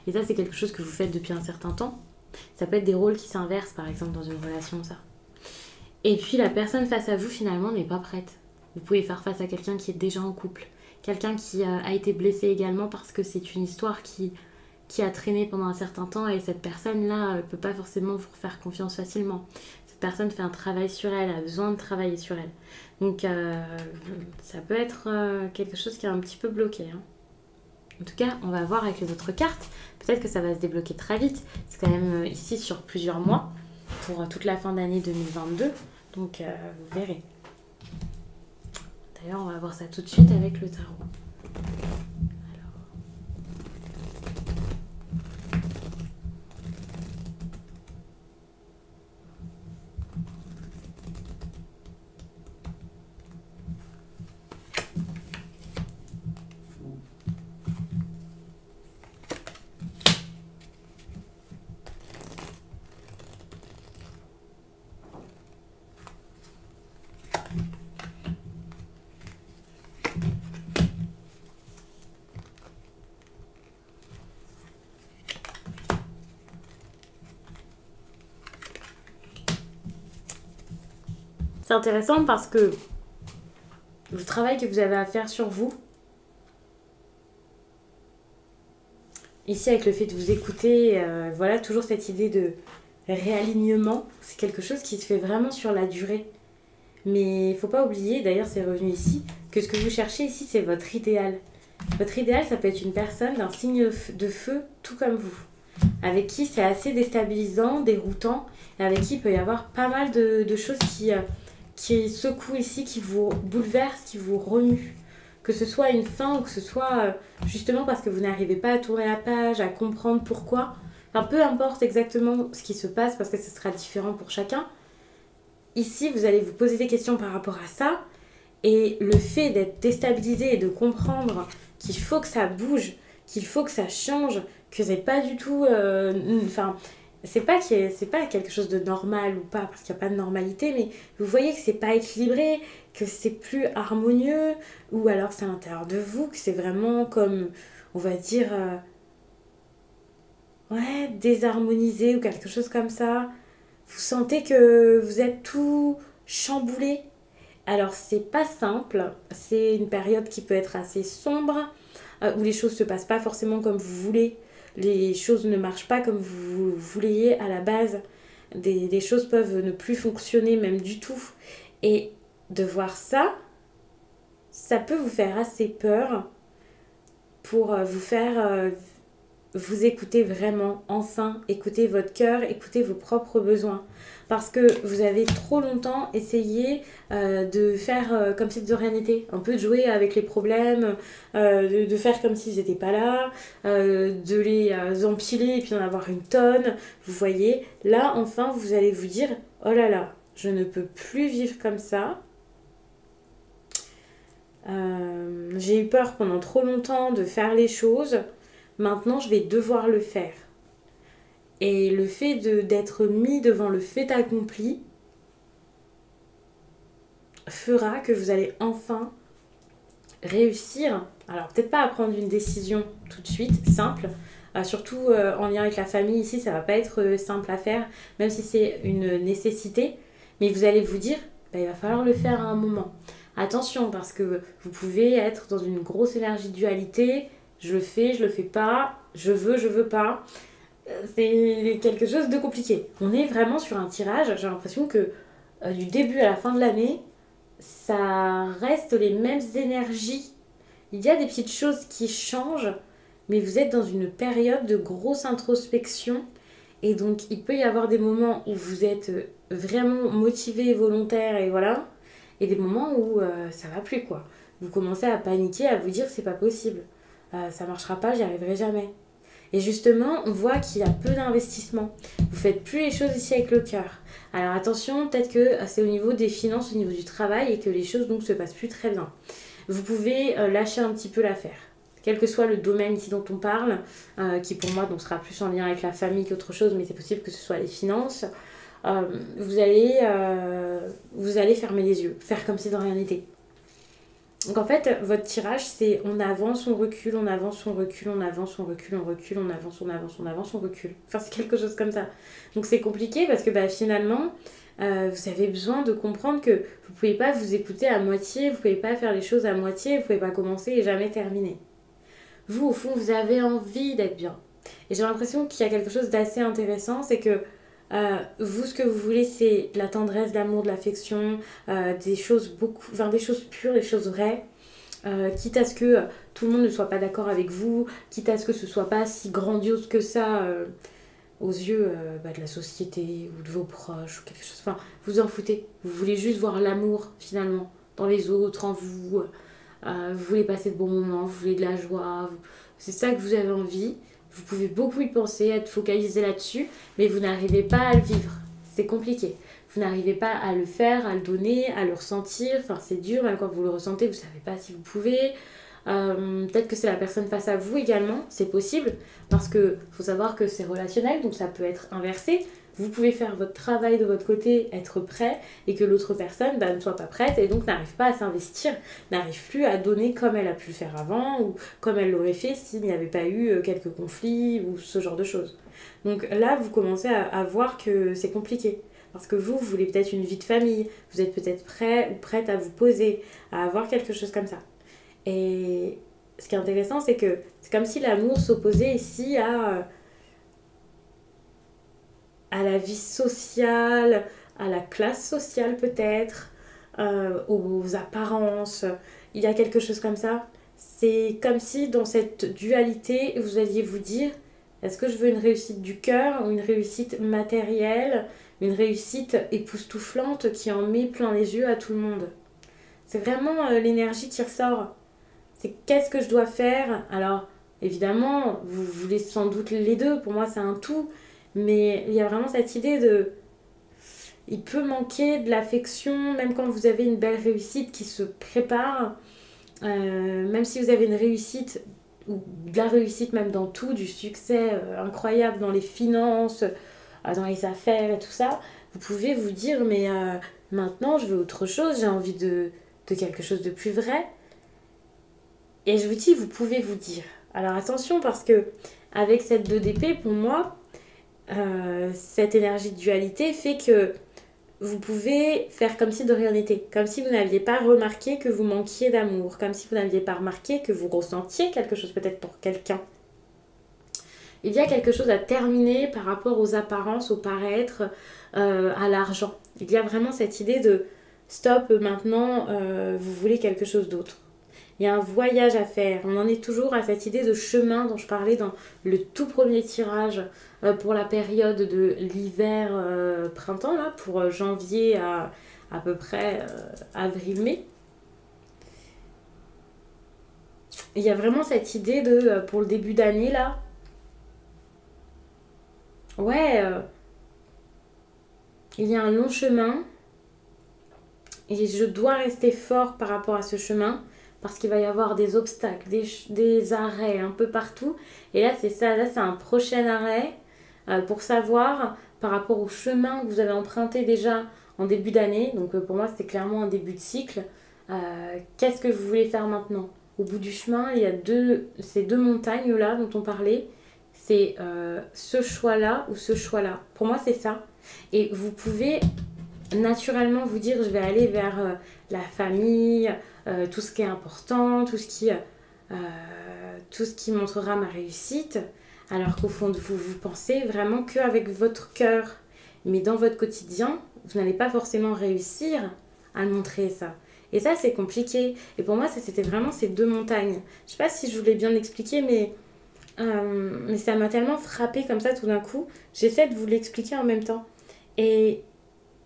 Et ça, c'est quelque chose que vous faites depuis un certain temps. Ça peut être des rôles qui s'inversent, par exemple, dans une relation, ça. Et puis, la personne face à vous, finalement, n'est pas prête. Vous pouvez faire face à quelqu'un qui est déjà en couple. Quelqu'un qui a été blessé également parce que c'est une histoire qui qui a traîné pendant un certain temps et cette personne-là ne peut pas forcément vous faire confiance facilement. Cette personne fait un travail sur elle, a besoin de travailler sur elle. Donc ça peut être quelque chose qui est un petit peu bloqué. Hein. En tout cas, on va voir avec les autres cartes. Peut-être que ça va se débloquer très vite. C'est quand même ici sur plusieurs mois pour toute la fin d'année 2022. Donc vous verrez. D'ailleurs, on va voir ça tout de suite avec le tarot. C'est intéressant parce que le travail que vous avez à faire sur vous, ici avec le fait de vous écouter, voilà, toujours cette idée de réalignement, c'est quelque chose qui se fait vraiment sur la durée. Mais il ne faut pas oublier, d'ailleurs c'est revenu ici, que ce que vous cherchez ici c'est votre idéal. Votre idéal ça peut être une personne d'un signe de feu tout comme vous, avec qui c'est assez déstabilisant, déroutant, et avec qui il peut y avoir pas mal de choses qui secouent ici, qui vous bouleversent, qui vous remuent. Que ce soit une fin ou que ce soit justement parce que vous n'arrivez pas à tourner la page, à comprendre pourquoi. Enfin, peu importe exactement ce qui se passe parce que ce sera différent pour chacun. Ici, vous allez vous poser des questions par rapport à ça. Et le fait d'être déstabilisé et de comprendre qu'il faut que ça bouge, qu'il faut que ça change, que c'est pas du tout... c'est pas quelque chose de normal ou pas, parce qu'il n'y a pas de normalité, mais vous voyez que c'est pas équilibré, que c'est plus harmonieux, ou alors c'est à l'intérieur de vous, que c'est vraiment comme, on va dire, désharmonisé ou quelque chose comme ça. Vous sentez que vous êtes tout chamboulé. Alors c'est pas simple, c'est une période qui peut être assez sombre, où les choses se passent pas forcément comme vous voulez. Les choses ne marchent pas comme vous vouliez à la base. Des choses peuvent ne plus fonctionner même du tout. Et de voir ça, ça peut vous faire assez peur pour vous faire vous écouter vraiment, enfin, écouter votre cœur, écouter vos propres besoins. Parce que vous avez trop longtemps essayé de faire comme si de rien n'était. Un peu de jouer avec les problèmes, de faire comme s'ils n'étaient pas là, de les empiler et puis d'en avoir une tonne. Vous voyez, là, enfin, vous allez vous dire, oh là là, je ne peux plus vivre comme ça. J'ai eu peur pendant trop longtemps de faire les choses. Maintenant, je vais devoir le faire. Et le fait d'être mis devant le fait accompli fera que vous allez enfin réussir. Alors, peut-être pas à prendre une décision tout de suite, simple. Surtout en lien avec la famille, ici, ça va pas être simple à faire, même si c'est une nécessité. Mais vous allez vous dire, il va falloir le faire à un moment. Attention, parce que vous pouvez être dans une grosse énergie de dualité. Je le fais pas, je veux pas. C'est quelque chose de compliqué. On est vraiment sur un tirage, j'ai l'impression que du début à la fin de l'année, ça reste les mêmes énergies. Il y a des petites choses qui changent, mais vous êtes dans une période de grosse introspection. Et donc, il peut y avoir des moments où vous êtes vraiment motivé et volontaire, et voilà. Et des moments où ça va plus, quoi. Vous commencez à paniquer, à vous dire c'est pas possible. Ça marchera pas, j'y arriverai jamais. Et justement, on voit qu'il y a peu d'investissement. Vous faites plus les choses ici avec le cœur. Alors attention, peut-être que c'est au niveau des finances, au niveau du travail et que les choses donc se passent plus très bien. Vous pouvez lâcher un petit peu l'affaire. Quel que soit le domaine ici dont on parle, qui pour moi donc sera plus en lien avec la famille qu'autre chose, mais c'est possible que ce soit les finances, vous allez fermer les yeux, faire comme si de rien n'était. Donc en fait, votre tirage, c'est on avance, on recule, on avance, on recule, on avance, on recule, on recule, on avance, on avance, on avance, on recule. Enfin, c'est quelque chose comme ça. Donc c'est compliqué parce que finalement, vous avez besoin de comprendre que vous ne pouvez pas vous écouter à moitié, vous ne pouvez pas faire les choses à moitié, vous ne pouvez pas commencer et jamais terminer. Vous, au fond, vous avez envie d'être bien. Et j'ai l'impression qu'il y a quelque chose d'assez intéressant, c'est que vous, ce que vous voulez, c'est de la tendresse, de l'amour, de l'affection, des choses beaucoup, enfin, des choses pures, des choses vraies. Quitte à ce que tout le monde ne soit pas d'accord avec vous, quitte à ce que ce soit pas si grandiose que ça aux yeux de la société ou de vos proches ou quelque chose. Enfin, vous en foutez. Vous voulez juste voir l'amour finalement dans les autres, en vous. Vous voulez passer de bons moments, vous voulez de la joie. C'est ça que vous avez envie. Vous pouvez beaucoup y penser, être focalisé là-dessus, mais vous n'arrivez pas à le vivre. C'est compliqué. Vous n'arrivez pas à le faire, à le donner, à le ressentir. Enfin, c'est dur, même quand vous le ressentez, vous ne savez pas si vous pouvez. Peut-être que c'est la personne face à vous également, c'est possible, parce que faut savoir que c'est relationnel, donc ça peut être inversé. Vous pouvez faire votre travail de votre côté, être prêt, et que l'autre personne ne soit pas prête, et donc n'arrive pas à s'investir, n'arrive plus à donner comme elle a pu le faire avant, ou comme elle l'aurait fait s'il n'y avait pas eu quelques conflits, ou ce genre de choses. Donc là, vous commencez à voir que c'est compliqué. Parce que vous voulez peut-être une vie de famille, vous êtes peut-être prêt ou prête à vous poser, à avoir quelque chose comme ça. Et ce qui est intéressant, c'est que c'est comme si l'amour s'opposait ici à la vie sociale, à la classe sociale peut-être, aux apparences. Il y a quelque chose comme ça. C'est comme si dans cette dualité, vous alliez vous dire, est-ce que je veux une réussite du cœur ou une réussite matérielle, une réussite époustouflante qui en met plein les yeux à tout le monde. C'est vraiment l'énergie qui ressort. C'est qu'est-ce que je dois faire. Alors, évidemment, vous voulez sans doute les deux. Pour moi, c'est un tout. Mais il y a vraiment cette idée de... Il peut manquer de l'affection, même quand vous avez une belle réussite qui se prépare. Même si vous avez une réussite, ou de la réussite même dans tout, du succès incroyable dans les finances, dans les affaires et tout ça, vous pouvez vous dire, mais maintenant, je veux autre chose, j'ai envie de quelque chose de plus vrai. Et je vous dis, vous pouvez vous dire. Alors attention, parce que avec cette 2DP, pour moi, cette énergie de dualité fait que vous pouvez faire comme si de rien n'était, comme si vous n'aviez pas remarqué que vous manquiez d'amour, comme si vous n'aviez pas remarqué que vous ressentiez quelque chose peut-être pour quelqu'un. Il y a quelque chose à terminer par rapport aux apparences, au paraître, à l'argent. Il y a vraiment cette idée de stop, maintenant, vous voulez quelque chose d'autre. Il y a un voyage à faire. On en est toujours à cette idée de chemin dont je parlais dans le tout premier tirage pour la période de l'hiver-printemps, là, pour janvier à peu près avril-mai. Il y a vraiment cette idée de, pour le début d'année, là, ouais, il y a un long chemin et je dois rester fort par rapport à ce chemin parce qu'il va y avoir des obstacles, des arrêts un peu partout. Et là, c'est ça, là, c'est un prochain arrêt pour savoir par rapport au chemin que vous avez emprunté déjà en début d'année. Donc pour moi, c'était clairement un début de cycle. Qu'est-ce que vous voulez faire maintenant? Au bout du chemin, il y a ces deux montagnes-là dont on parlait. C'est ce choix-là ou ce choix-là. Pour moi, c'est ça. Et vous pouvez naturellement vous dire, je vais aller vers la famille, tout ce qui est important, tout ce qui montrera ma réussite. Alors qu'au fond de vous, vous pensez vraiment qu'avec votre cœur. Mais dans votre quotidien, vous n'allez pas forcément réussir à montrer ça. Et ça, c'est compliqué. Et pour moi, c'était vraiment ces deux montagnes. Je sais pas si je vous l'ai bien expliqué, mais ça m'a tellement frappée comme ça tout d'un coup. J'essaie de vous l'expliquer en même temps. Et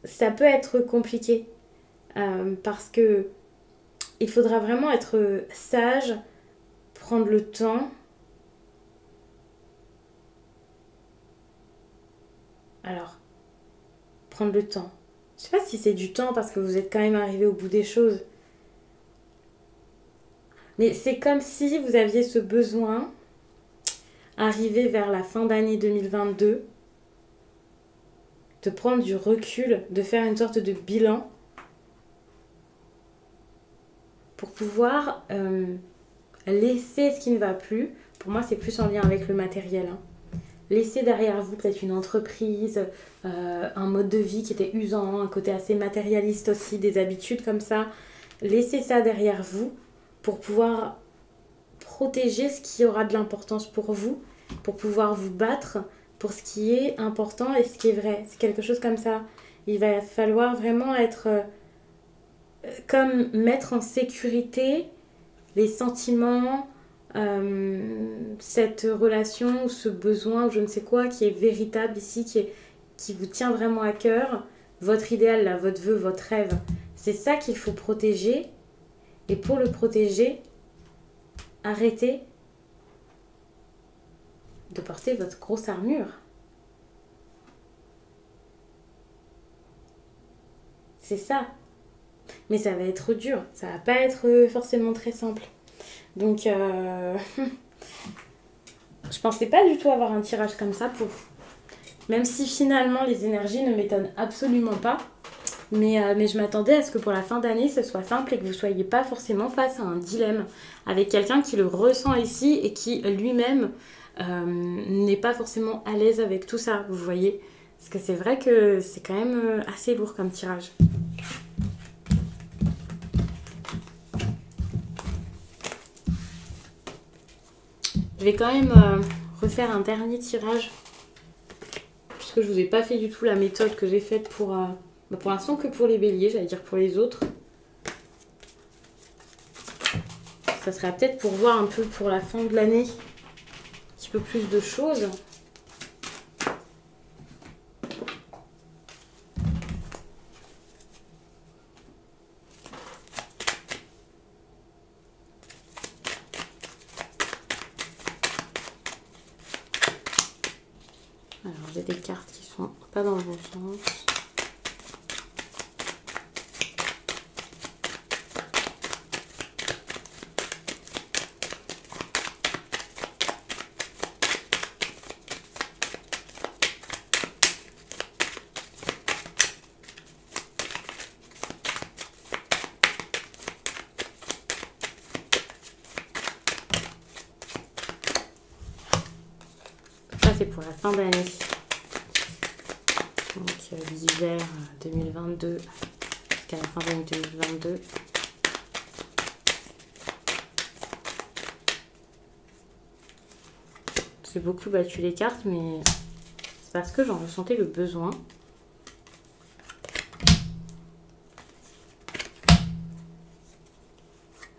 ça peut être compliqué. Parce que il faudra vraiment être sage, prendre le temps. Alors, prendre le temps. Je sais pas si c'est du temps parce que vous êtes quand même arrivé au bout des choses. Mais c'est comme si vous aviez ce besoin, arrivé vers la fin d'année 2022, de prendre du recul, de faire une sorte de bilan pour pouvoir laisser ce qui ne va plus. Pour moi, c'est plus en lien avec le matériel. Laisser derrière vous peut-être une entreprise, un mode de vie qui était usant, un côté assez matérialiste aussi, des habitudes comme ça. Laissez ça derrière vous pour pouvoir protéger ce qui aura de l'importance pour vous pour pouvoir vous battre pour ce qui est important et ce qui est vrai. C'est quelque chose comme ça. Il va falloir vraiment être comme mettre en sécurité les sentiments, cette relation ou ce besoin ou je ne sais quoi qui est véritable ici, qui vous tient vraiment à cœur, votre idéal, là, votre vœu, votre rêve. C'est ça qu'il faut protéger. Et pour le protéger, arrêtez de porter votre grosse armure. C'est ça. Mais ça va être dur. Ça va pas être forcément très simple. Donc, je pensais pas du tout avoir un tirage comme ça pour vous. Même si finalement les énergies ne m'étonnent absolument pas. Mais je m'attendais à ce que pour la fin d'année, ce soit simple et que vous ne soyez pas forcément face à un dilemme avec quelqu'un qui le ressent ici et qui lui-même n'est pas forcément à l'aise avec tout ça, vous voyez. Parce que c'est vrai que c'est quand même assez lourd comme tirage. Je vais quand même refaire un dernier tirage. Puisque je ne vous ai pas fait du tout la méthode que j'ai faite pour l'instant que pour les béliers, j'allais dire pour les autres. Ça serait peut-être pour voir un peu pour la fin de l'année un petit peu plus de choses. Alors j'ai des cartes qui sont pas dans le bon sens. Pour la fin d'année, donc l'hiver 2022 jusqu'à la fin d'année 2022. J'ai beaucoup battu les cartes, mais c'est parce que j'en ressentais le besoin.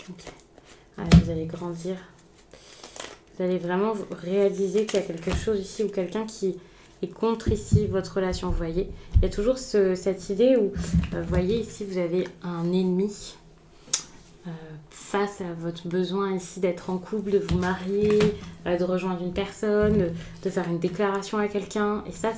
Okay. Allez, vous allez grandir. Vous allez vraiment réaliser qu'il y a quelque chose ici ou quelqu'un qui est contre ici votre relation. Vous voyez, il y a toujours cette idée où, vous voyez ici, vous avez un ennemi face à votre besoin ici d'être en couple, de vous marier, de rejoindre une personne, de faire une déclaration à quelqu'un. Et ça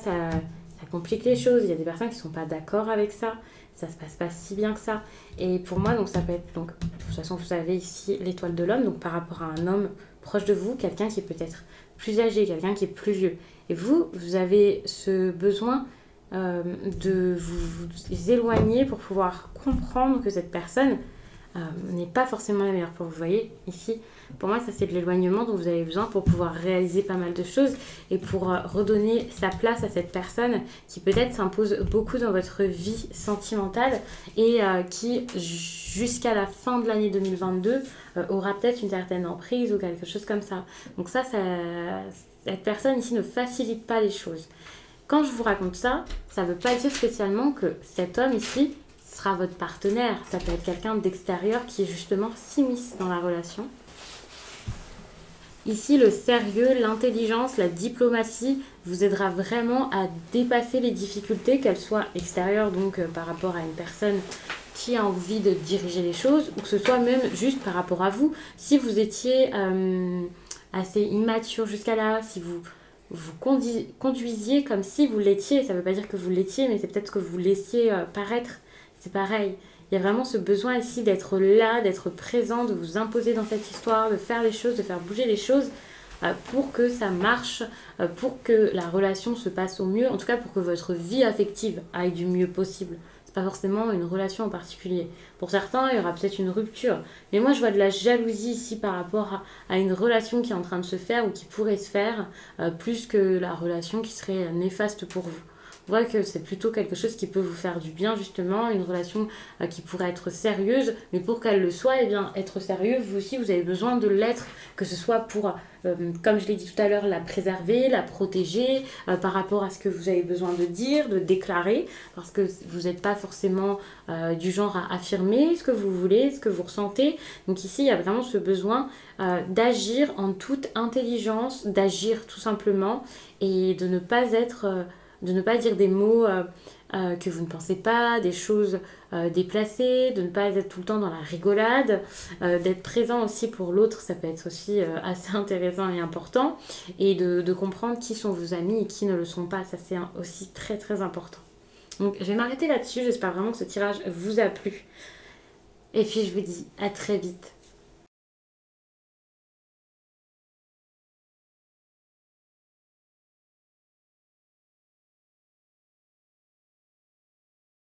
complique les choses. Il y a des personnes qui ne sont pas d'accord avec ça. Ça se passe pas si bien que ça. Et pour moi, donc ça peut être, donc, de toute façon, vous avez ici l'étoile de l'homme, donc par rapport à un homme proche de vous, quelqu'un qui est peut-être plus âgé, quelqu'un qui est plus vieux. Et vous avez ce besoin de vous éloigner pour pouvoir comprendre que cette personne n'est pas forcément la meilleure pour vous. Vous voyez, ici, pour moi, ça c'est de l'éloignement dont vous avez besoin pour pouvoir réaliser pas mal de choses et pour redonner sa place à cette personne qui peut-être s'impose beaucoup dans votre vie sentimentale et qui, jusqu'à la fin de l'année 2022, aura peut-être une certaine emprise ou quelque chose comme ça. Donc ça, cette personne ici ne facilite pas les choses. Quand je vous raconte ça, ça ne veut pas dire spécialement que cet homme ici sera votre partenaire. Ça peut être quelqu'un d'extérieur qui justement s'immisce dans la relation. Ici, le sérieux, l'intelligence, la diplomatie vous aidera vraiment à dépasser les difficultés, qu'elles soient extérieures, donc par rapport à une personne qui a envie de diriger les choses, ou que ce soit même juste par rapport à vous. Si vous étiez assez immature jusqu'à là, si vous conduisiez comme si vous l'étiez, ça ne veut pas dire que vous l'étiez, mais c'est peut-être que vous laissiez paraître, c'est pareil. Il y a vraiment ce besoin ici d'être là, d'être présent, de vous imposer dans cette histoire, de faire les choses, de faire bouger les choses pour que ça marche, pour que la relation se passe au mieux, en tout cas pour que votre vie affective aille du mieux possible. C'est pas forcément une relation en particulier. Pour certains, il y aura peut-être une rupture. Mais moi, je vois de la jalousie ici par rapport à une relation qui est en train de se faire ou qui pourrait se faire, plus que la relation qui serait néfaste pour vous. on voit que c'est plutôt quelque chose qui peut vous faire du bien justement, une relation qui pourrait être sérieuse, mais pour qu'elle le soit, eh bien, être sérieux, vous aussi, vous avez besoin de l'être, que ce soit pour, comme je l'ai dit tout à l'heure, la préserver, la protéger, par rapport à ce que vous avez besoin de dire, de déclarer, parce que vous n'êtes pas forcément du genre à affirmer ce que vous voulez, ce que vous ressentez. Donc ici, il y a vraiment ce besoin d'agir en toute intelligence, d'agir tout simplement, et de ne pas être... de ne pas dire des mots que vous ne pensez pas, des choses déplacées, de ne pas être tout le temps dans la rigolade, d'être présent aussi pour l'autre, ça peut être aussi assez intéressant et important, et de comprendre qui sont vos amis et qui ne le sont pas, ça c'est aussi très très important. Donc je vais m'arrêter là-dessus, j'espère vraiment que ce tirage vous a plu, et puis je vous dis à très vite.